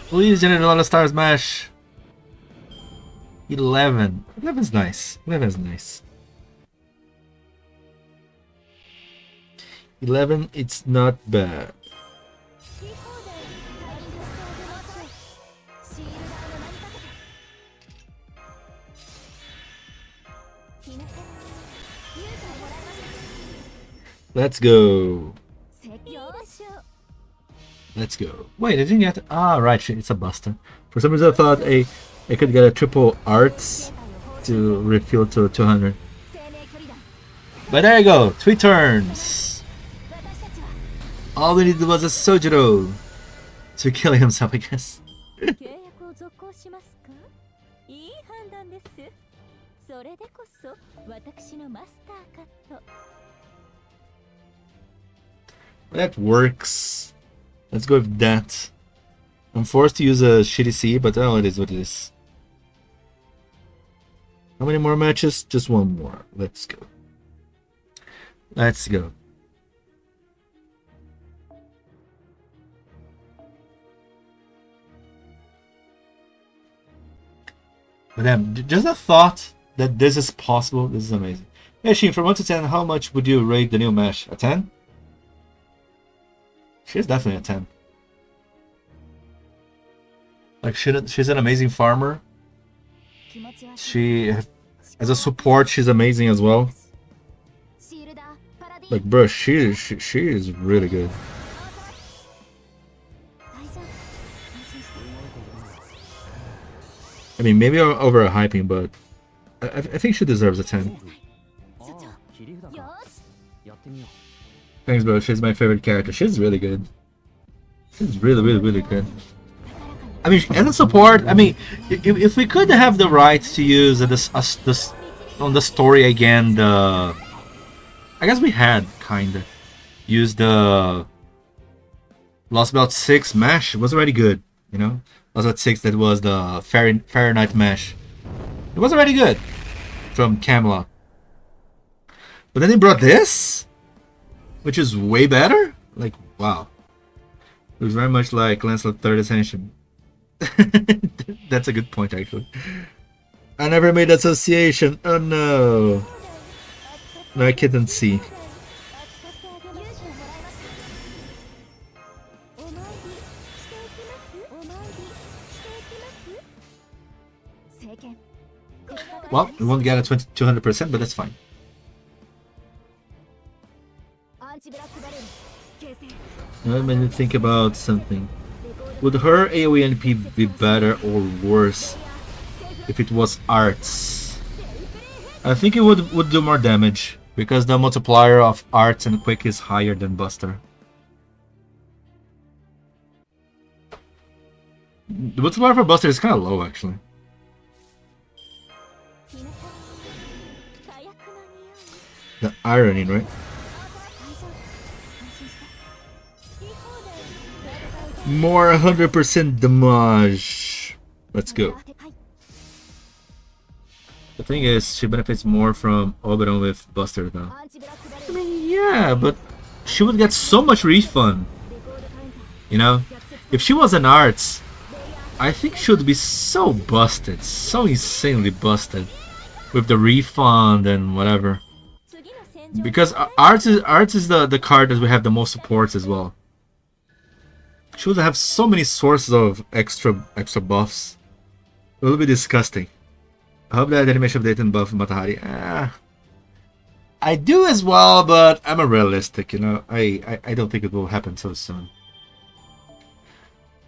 Please generate a lot of star smash. 11. 11's nice. 11's nice. 11, it's not bad. Let's go. Let's go. Wait, I didn't get. Ah, right, it's a buster. For some reason, I thought I could get a triple arts to refill to 200. But there you go, 3 turns. All we needed was a Sojuro to kill himself, I guess. That works. Let's go with that. I'm forced to use a shitty C, but oh, it is what it is. How many more matches? Just one more. Let's go. Let's go. But then, just a thought that this is possible. This is amazing. Yeah, Shin, from 1 to 10, how much would you rate the new mesh? A 10? She's definitely a 10. Like, she's an amazing farmer. She, as a support, she's amazing as well. Like, bro, she is really good. I mean, maybe overhyping, but I think she deserves a 10. Thanks, bro. She's my favorite character. She's really good. She's really good. I mean, as a support, I mean, if we could have the right to use this on the story again, I guess we had kinda used the Lost Belt 6 mesh. It was already good, you know. Lost Belt 6, that was the Fahrenheit mesh. It was already good from Camelot. But then they brought this, which is way better. Like, wow. It was very much like Lancelot 3rd Ascension. That's a good point, actually. I never made association. Oh no. No, I couldn't see. Well, we won't get a 200%, but that's fine. Let me think about something. Would her AoE NP be better or worse if it was arts? I think it would do more damage, because the multiplier of arts and quick is higher than Buster. The multiplier for Buster is kind of low, actually. The irony, right? More 100% damage. Let's go. The thing is, she benefits more from Oberon with Buster now. I mean, yeah, but she would get so much refund. You know? If she was an arts, I think she would be so busted, so insanely busted, with the refund and whatever. Because arts is the card that we have the most supports as well. She would have so many sources of extra buffs. It will be disgusting. I hope that animation update and buff Matahari. I do as well, but I'm a realistic, you know. I don't think it will happen so soon.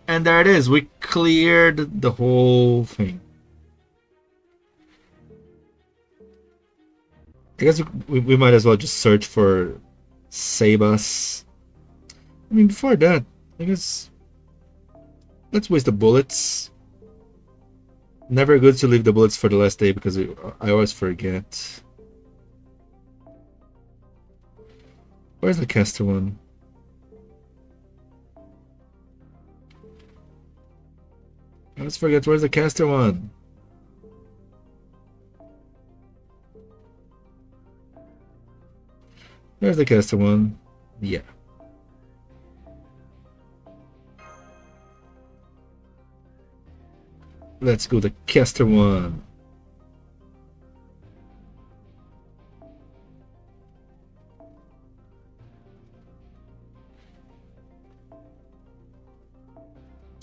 And there it is. We cleared the whole thing. I guess we might as well just search for Sabas. I mean, before that, I guess let's waste the bullets. Never good to leave the bullets for the last day because I always forget. Where's the caster one? I always forget, where's the caster one? There's the caster one. Yeah. Let's go the caster one.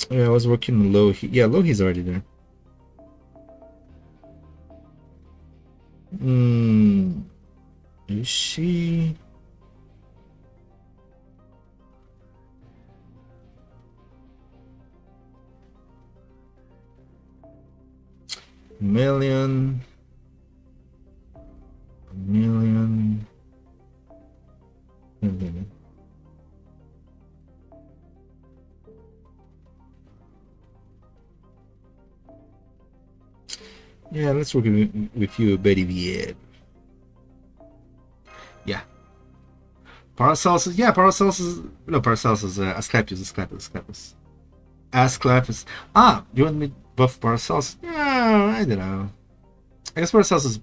Yeah, I was working low. Yeah, low he's already there. Is she? Million. Yeah, let's work with you, Betty Viet. Yeah. Paracelsus, yeah, Paracelsus. No, Paracelsus, Asclepius. Asclepius. Ah, you want me to buff Paracelsus? Yeah, I don't know. I guess Paracelsus'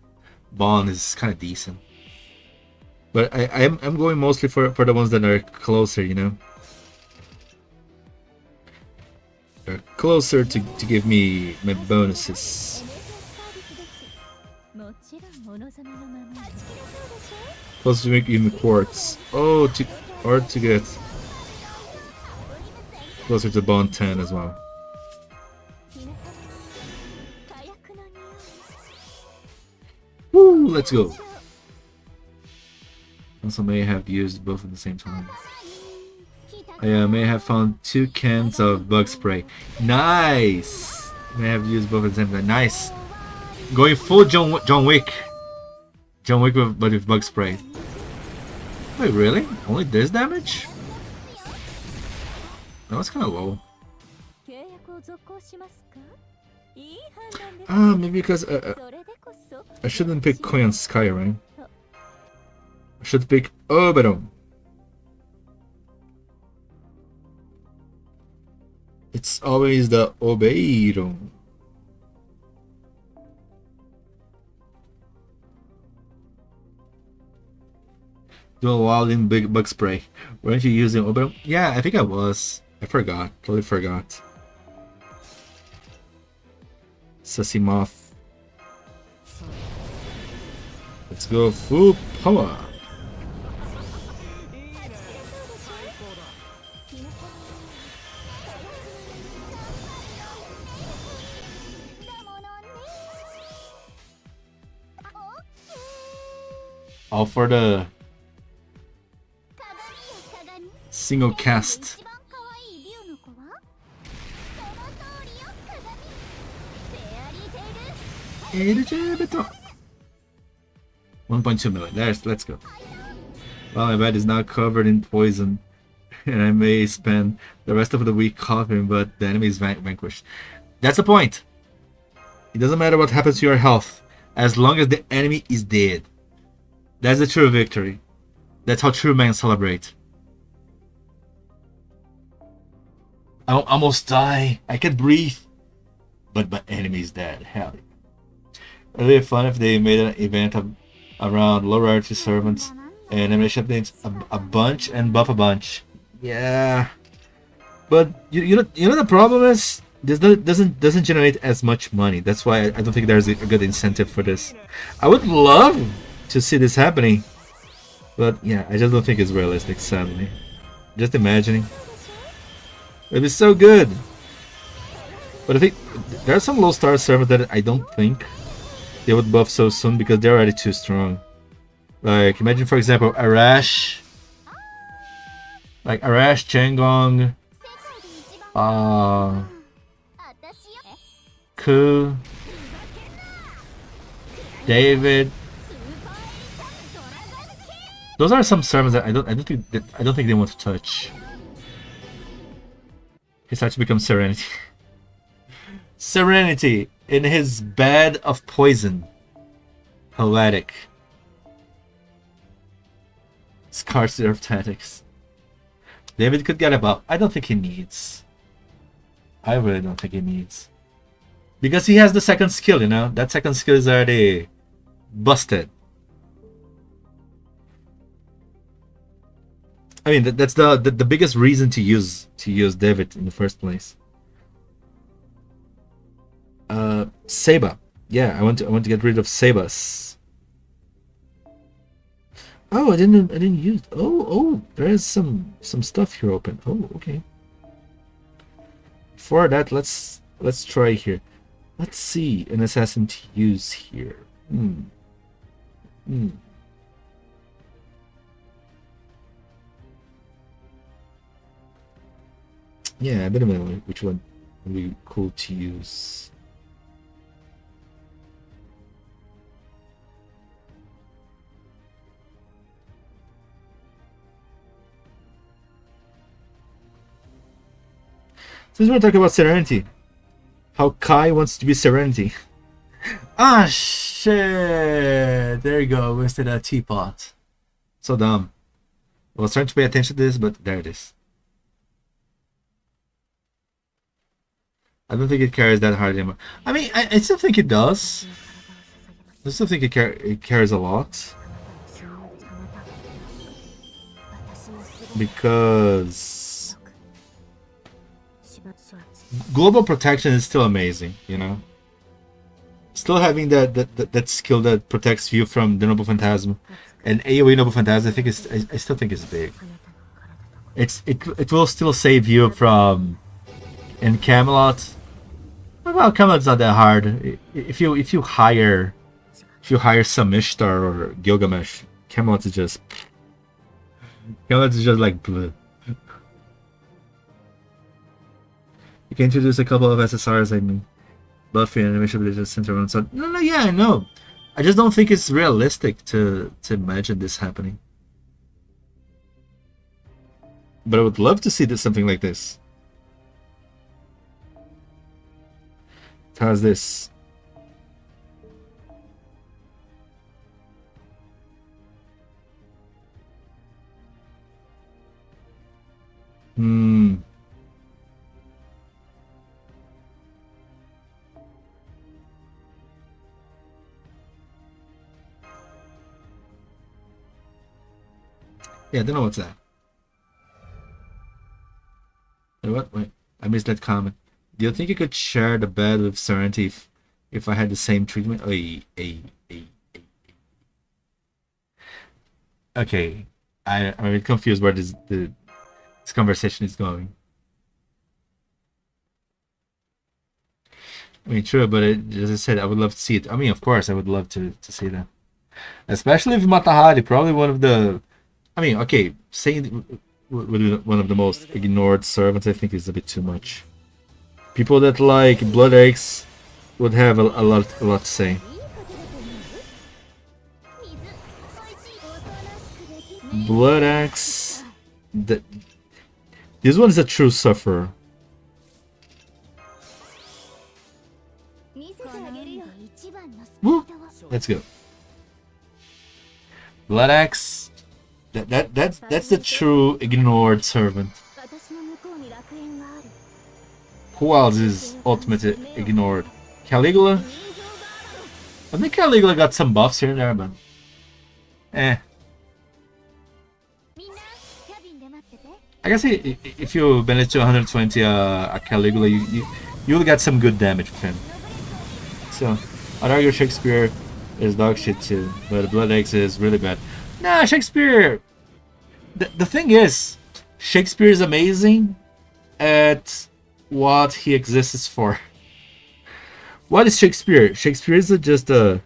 bond is kind of decent. But I'm going mostly for the ones that are closer, you know? They're closer to give me my bonuses. Closer to make even quartz. Oh, hard to get. Closer to bond 10 as well. Woo, let's go. Also may have used both at the same time. I may have found 2 cans of bug spray. Nice! May have used both at the same time. Nice! Going full John Wick. John Wick but with bug spray. Wait, really? Only this damage? That was kind of low. Ah, maybe because I shouldn't pick Koyan Sky, right? I should pick Oberon. It's always the Oberon. Do a wild in big bug spray. Weren't you using Oberon? Yeah, I think I was. I forgot. Totally forgot. Sussy Moth. Let's go full power. All for the single cast. 1.2 million. Let's go. Well, my bed is now covered in poison, and I may spend the rest of the week coughing, but the enemy is vanquished. That's the point. It doesn't matter what happens to your health, as long as the enemy is dead. That's the true victory. That's how true men celebrate. I almost die. I can't breathe. But my enemy is dead. Hell yeah. It would be fun if they made an event around low rarity servants and animation updates a bunch and buff a bunch. Yeah. But you know the problem is this doesn't generate as much money. That's why I don't think there's a good incentive for this. I would love to see this happening, but yeah, I just don't think it's realistic. Sadly, just imagining it'd be so good. But I think there are some low star servers that I don't think they would buff so soon because they're already too strong. Like imagine for example Arash, like Arash, Changong, Ku, David. Those are some servers that I don't think they want to touch. He starts to become Serenity. Serenity in his bed of poison. Poetic. Scarcity of tactics. David could get a buff. I don't think he needs. I really don't think he needs. Because he has the second skill, you know? That second skill is already busted. I mean, that's the biggest reason to use David in the first place. Seba. Yeah, I want to get rid of Sebas. Oh, I didn't use. Oh, there is some stuff here open. Oh, okay. For that, let's try here. Let's see an assassin to use here. Yeah, I don't know which one would be cool to use. Since we're talking about Serenity, how Kai wants to be Serenity. Ah, shit! There you go, wasted a teapot. So dumb. I was trying to pay attention to this, but there it is. I don't think it carries that hard anymore. I mean, I still think it does. I still think it carries a lot. Because global protection is still amazing, you know? Still having that skill that protects you from the Noble Phantasm and AoE Noble Phantasm, I still think it's big. It will still save you from in Camelot. Well, Camelot's not that hard. If you hire some Ishtar or Gilgamesh, Camelot is just like bleh. You can introduce a couple of SSRs, I mean, Buffy and animation ability center on. So no, yeah, I know. I just don't think it's realistic to imagine this happening. But I would love to see something like this. How's this? Yeah, I don't know what's that. What? Wait, I missed that comment. Do you think you could share the bed with Serenity if I had the same treatment? Okay, I'm a bit confused where this conversation is going. I mean, true, but as I said, I would love to see it. I mean, of course, I would love to see that. Especially if Matahari, probably one of the... I mean, okay, saying one of the most ignored servants, I think is a bit too much. People that like Blood Axe would have a lot to say. Blood Axe... This one is a true sufferer. Woo! Let's go. Blood Axe... That's the true ignored servant. Who else is ultimately ignored? Caligula? I think Caligula got some buffs here and there, but... I guess if you manage to 120 a Caligula, you'll get some good damage with him. So, I'd argue Shakespeare is dog shit too, but Blood Eggs is really bad. Nah, Shakespeare! The thing is, Shakespeare is amazing at what he exists for. What is Shakespeare? Shakespeare is just a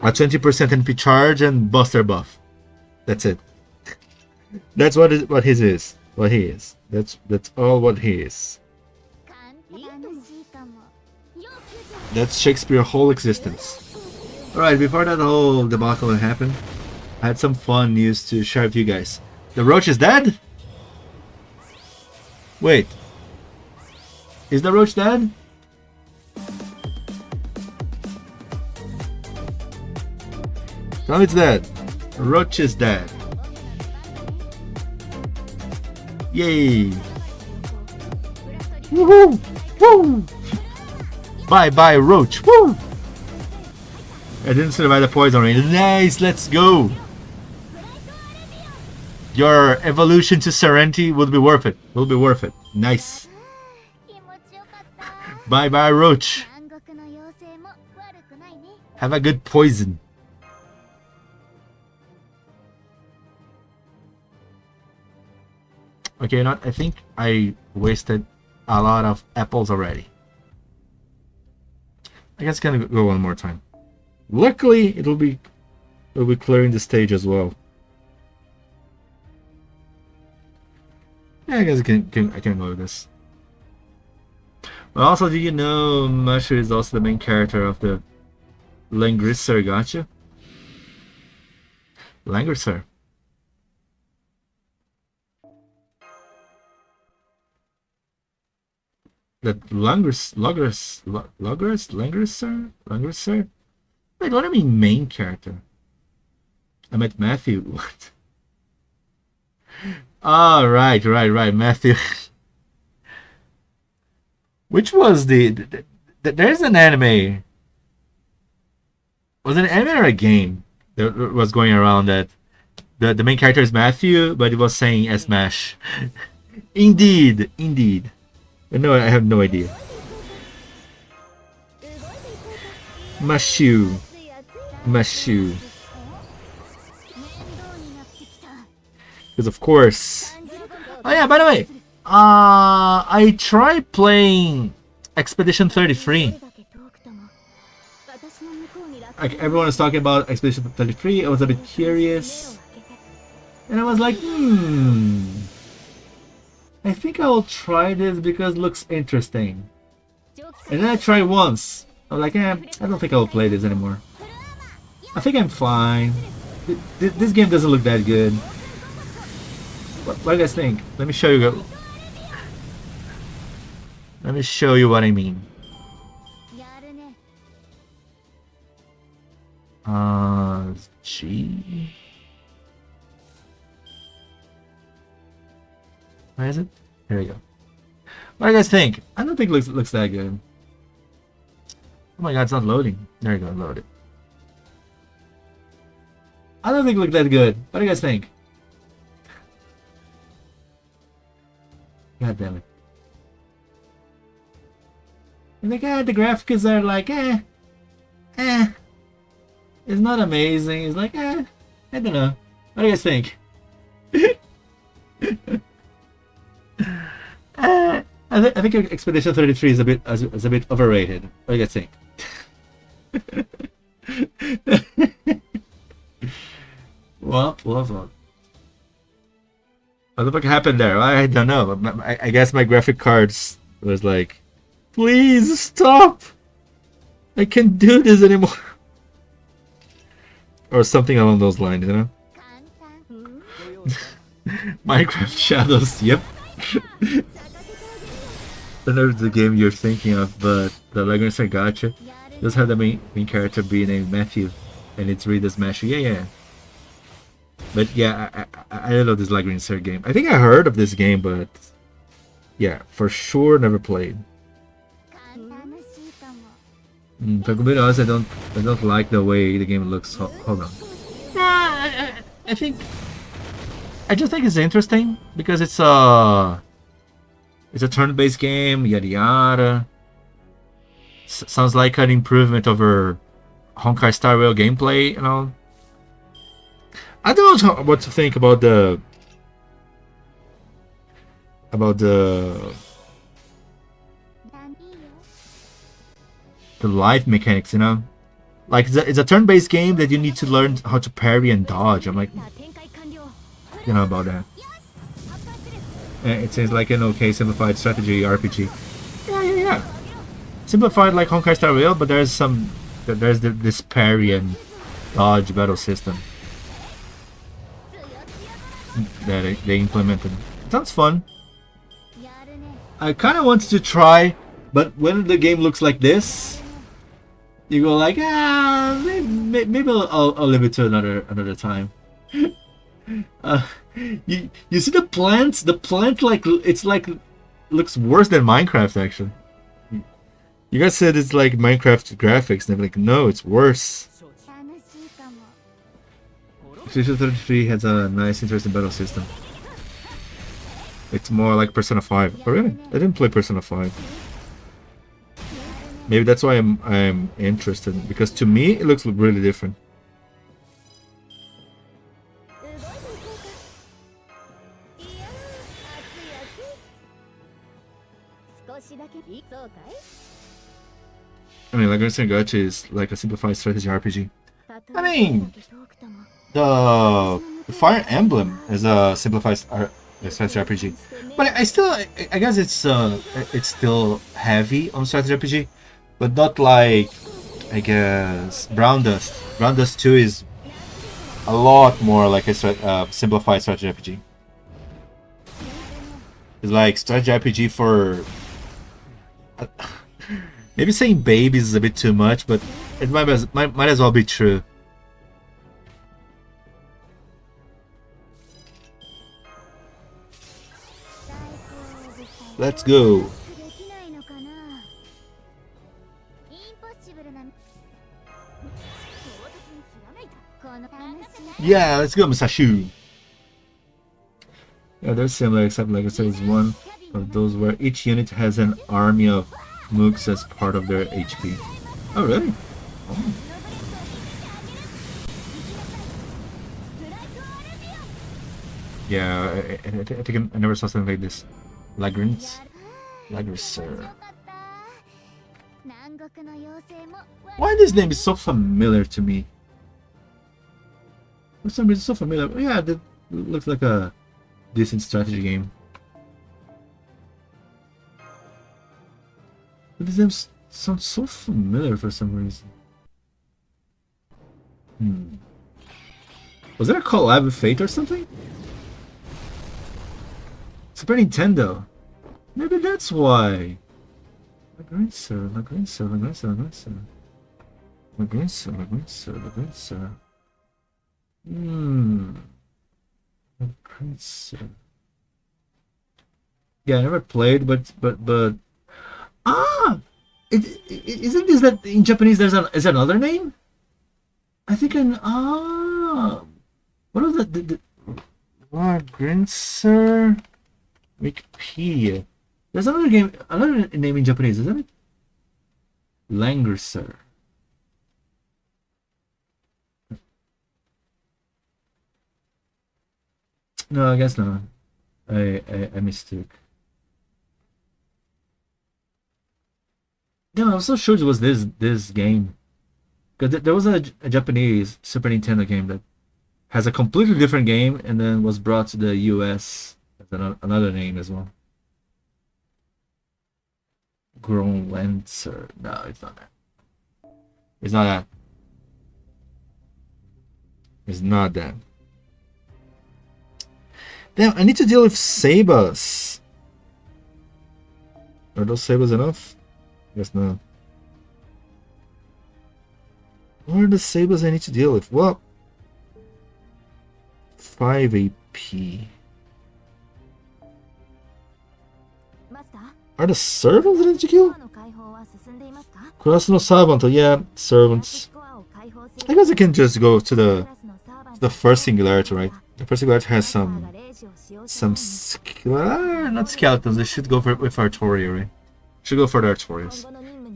20% NP charge and Buster buff. That's it. That's what he is. What he is. That's all what he is. That's Shakespeare's whole existence. Alright, before that whole debacle happened, I had some fun news to share with you guys. The roach is dead? Wait. Is the roach dead? Tell me it's dead. Roach is dead. Yay! Woohoo! Woo! Bye bye roach! Woo! I didn't survive the poison rain. Nice! Let's go! Your evolution to Serenity will be worth it. Will be worth it. Nice. Bye bye roach. Have a good poison. Okay, you know what? I think I wasted a lot of apples already. I guess gonna go one more time. Luckily, it'll be clearing the stage as well. Yeah, I guess I can go with this. But also, did you know Musher is also the main character of the Langrisser gacha? Langrisser. That Langrisser? Wait, what do I mean main character? I meant Matthew. What? Ah, right, Matthew. Which was there's an anime. Was it an anime or a game that was going around that the main character is Matthew, but it was saying Smash. Indeed. No, I have no idea. Mashu. Because of course. Oh yeah, by the way, I tried playing Expedition 33. Like everyone is talking about Expedition 33. I was a bit curious, and I was like, I think I'll try this because it looks interesting. And then I tried once. I was like, I don't think I'll play this anymore. I think I'm fine. This game doesn't look that good. What do you guys think? Let me show you. Let me show you what I mean. G. Where is it? Here we go. What do you guys think? I don't think it looks that good. Oh my god, it's not loading. There you go, load it. I don't think it looks that good. What do you guys think? God damn it. And like, the graphics are like, It's not amazing. It's like, I don't know. What do you guys think? I think Expedition 33 is a bit overrated. What do you guys think? What the fuck happened there? I don't know. I guess my graphic cards was like, please stop! I can't do this anymore. Or something along those lines, you know? Minecraft Shadows, yep. I don't know if it's the game you're thinking of, but the Langrisser gacha does have the main character be named Matthew, and it's read as Mashu. Yeah. But yeah, I love this Langrisser game. I think I heard of this game, but yeah, for sure never played. To be honest, I don't like the way the game looks. Hold on. I think I just think it's interesting because it's a turn-based game, yada yada. Sounds like an improvement over Honkai Star Rail gameplay, you know. I don't know what to think about the life mechanics, you know. Like it's a turn-based game that you need to learn how to parry and dodge. I'm like, you know about that. It seems like an okay simplified strategy RPG. Yeah. Simplified like Honkai Star Rail, but there's this parry and dodge battle system that they implemented. It sounds fun. I kind of wanted to try, but when the game looks like this, you go like, maybe I'll leave it to another time. You see the plants? The plant looks worse than Minecraft actually. You guys said it's like Minecraft graphics, and they're like, no, it's worse. Station 33 has a nice, interesting battle system. It's more like Persona 5. Oh really? I didn't play Persona 5. Maybe that's why I'm interested, because to me it looks really different. I mean, like Bigotry is like a simplified strategy RPG. I mean, the Fire Emblem is a simplified strategy RPG, but I guess it's still heavy on strategy RPG, but not like, I guess, Brown Dust. Brown Dust 2 is a lot more like a simplified strategy RPG. It's like strategy RPG for maybe saying babies is a bit too much, but it might as well be true. Let's go. Yeah, let's go, Musashi. Yeah, they're similar, except like I said, it's one of those where each unit has an army of mooks as part of their HP. Oh, really? Oh. Yeah, I think I never saw something like this. Lagrange, sir. Why this name is so familiar to me? For some reason, so familiar. Yeah, that looks like a decent strategy game. But this name sounds so familiar for some reason. Was there a collab with Fate or something? Super Nintendo. Maybe that's why. Lagrange, sir. Yeah, I never played, but isn't this that in Japanese is another name? I think what was that? The Grinser Wikipedia. There's another name in Japanese, isn't it? Langrisser. No, I guess not. I mistook. Yeah, I was so sure it was this game. Because there was a Japanese Super Nintendo game that has a completely different game and then was brought to the US as another name as well. Groenlancer. No, it's not that. It's not that. It's not that. Damn, I need to deal with Sabas. Are those Sabas enough? Guess not. What are the Sabas I need to deal with? Well, 5 AP. Are the servants that I need to kill? Cross no servant, yeah, servants. I guess I can just go to the first singularity, right? The first Bigotry has not skeletons. They should go with artillery. Should go for the artorials.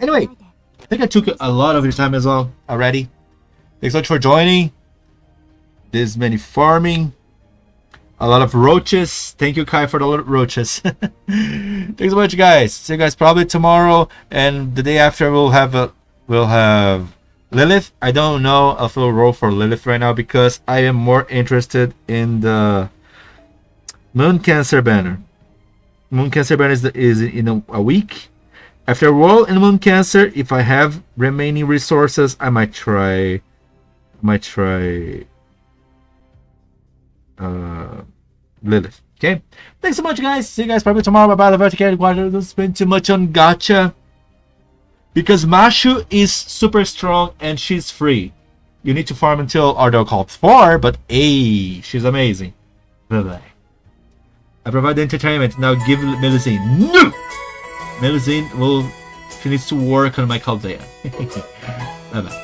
Anyway, I think I took a lot of your time as well already. Thanks so much for joining. This many farming. A lot of roaches. Thank you, Kai, for the lot of roaches. Thanks so much, guys. See you guys probably tomorrow, and the day after we'll have Lilith. I don't know if we'll roll for Lilith right now because I am more interested in the Moon Cancer banner. Moon Cancer banner is in a week. After a roll in Moon Cancer, if I have remaining resources, I might try Lilith. Okay, thanks so much, guys. See you guys probably tomorrow. Bye bye. The vertical quadrant. Don't spend too much on gacha because Mashu is super strong and she's free. You need to farm until Ardell calls 4, but hey, she's amazing. Bye bye. I provide the entertainment. Now give Melusine. No! Melusine she needs to work on my Caldea. Bye bye.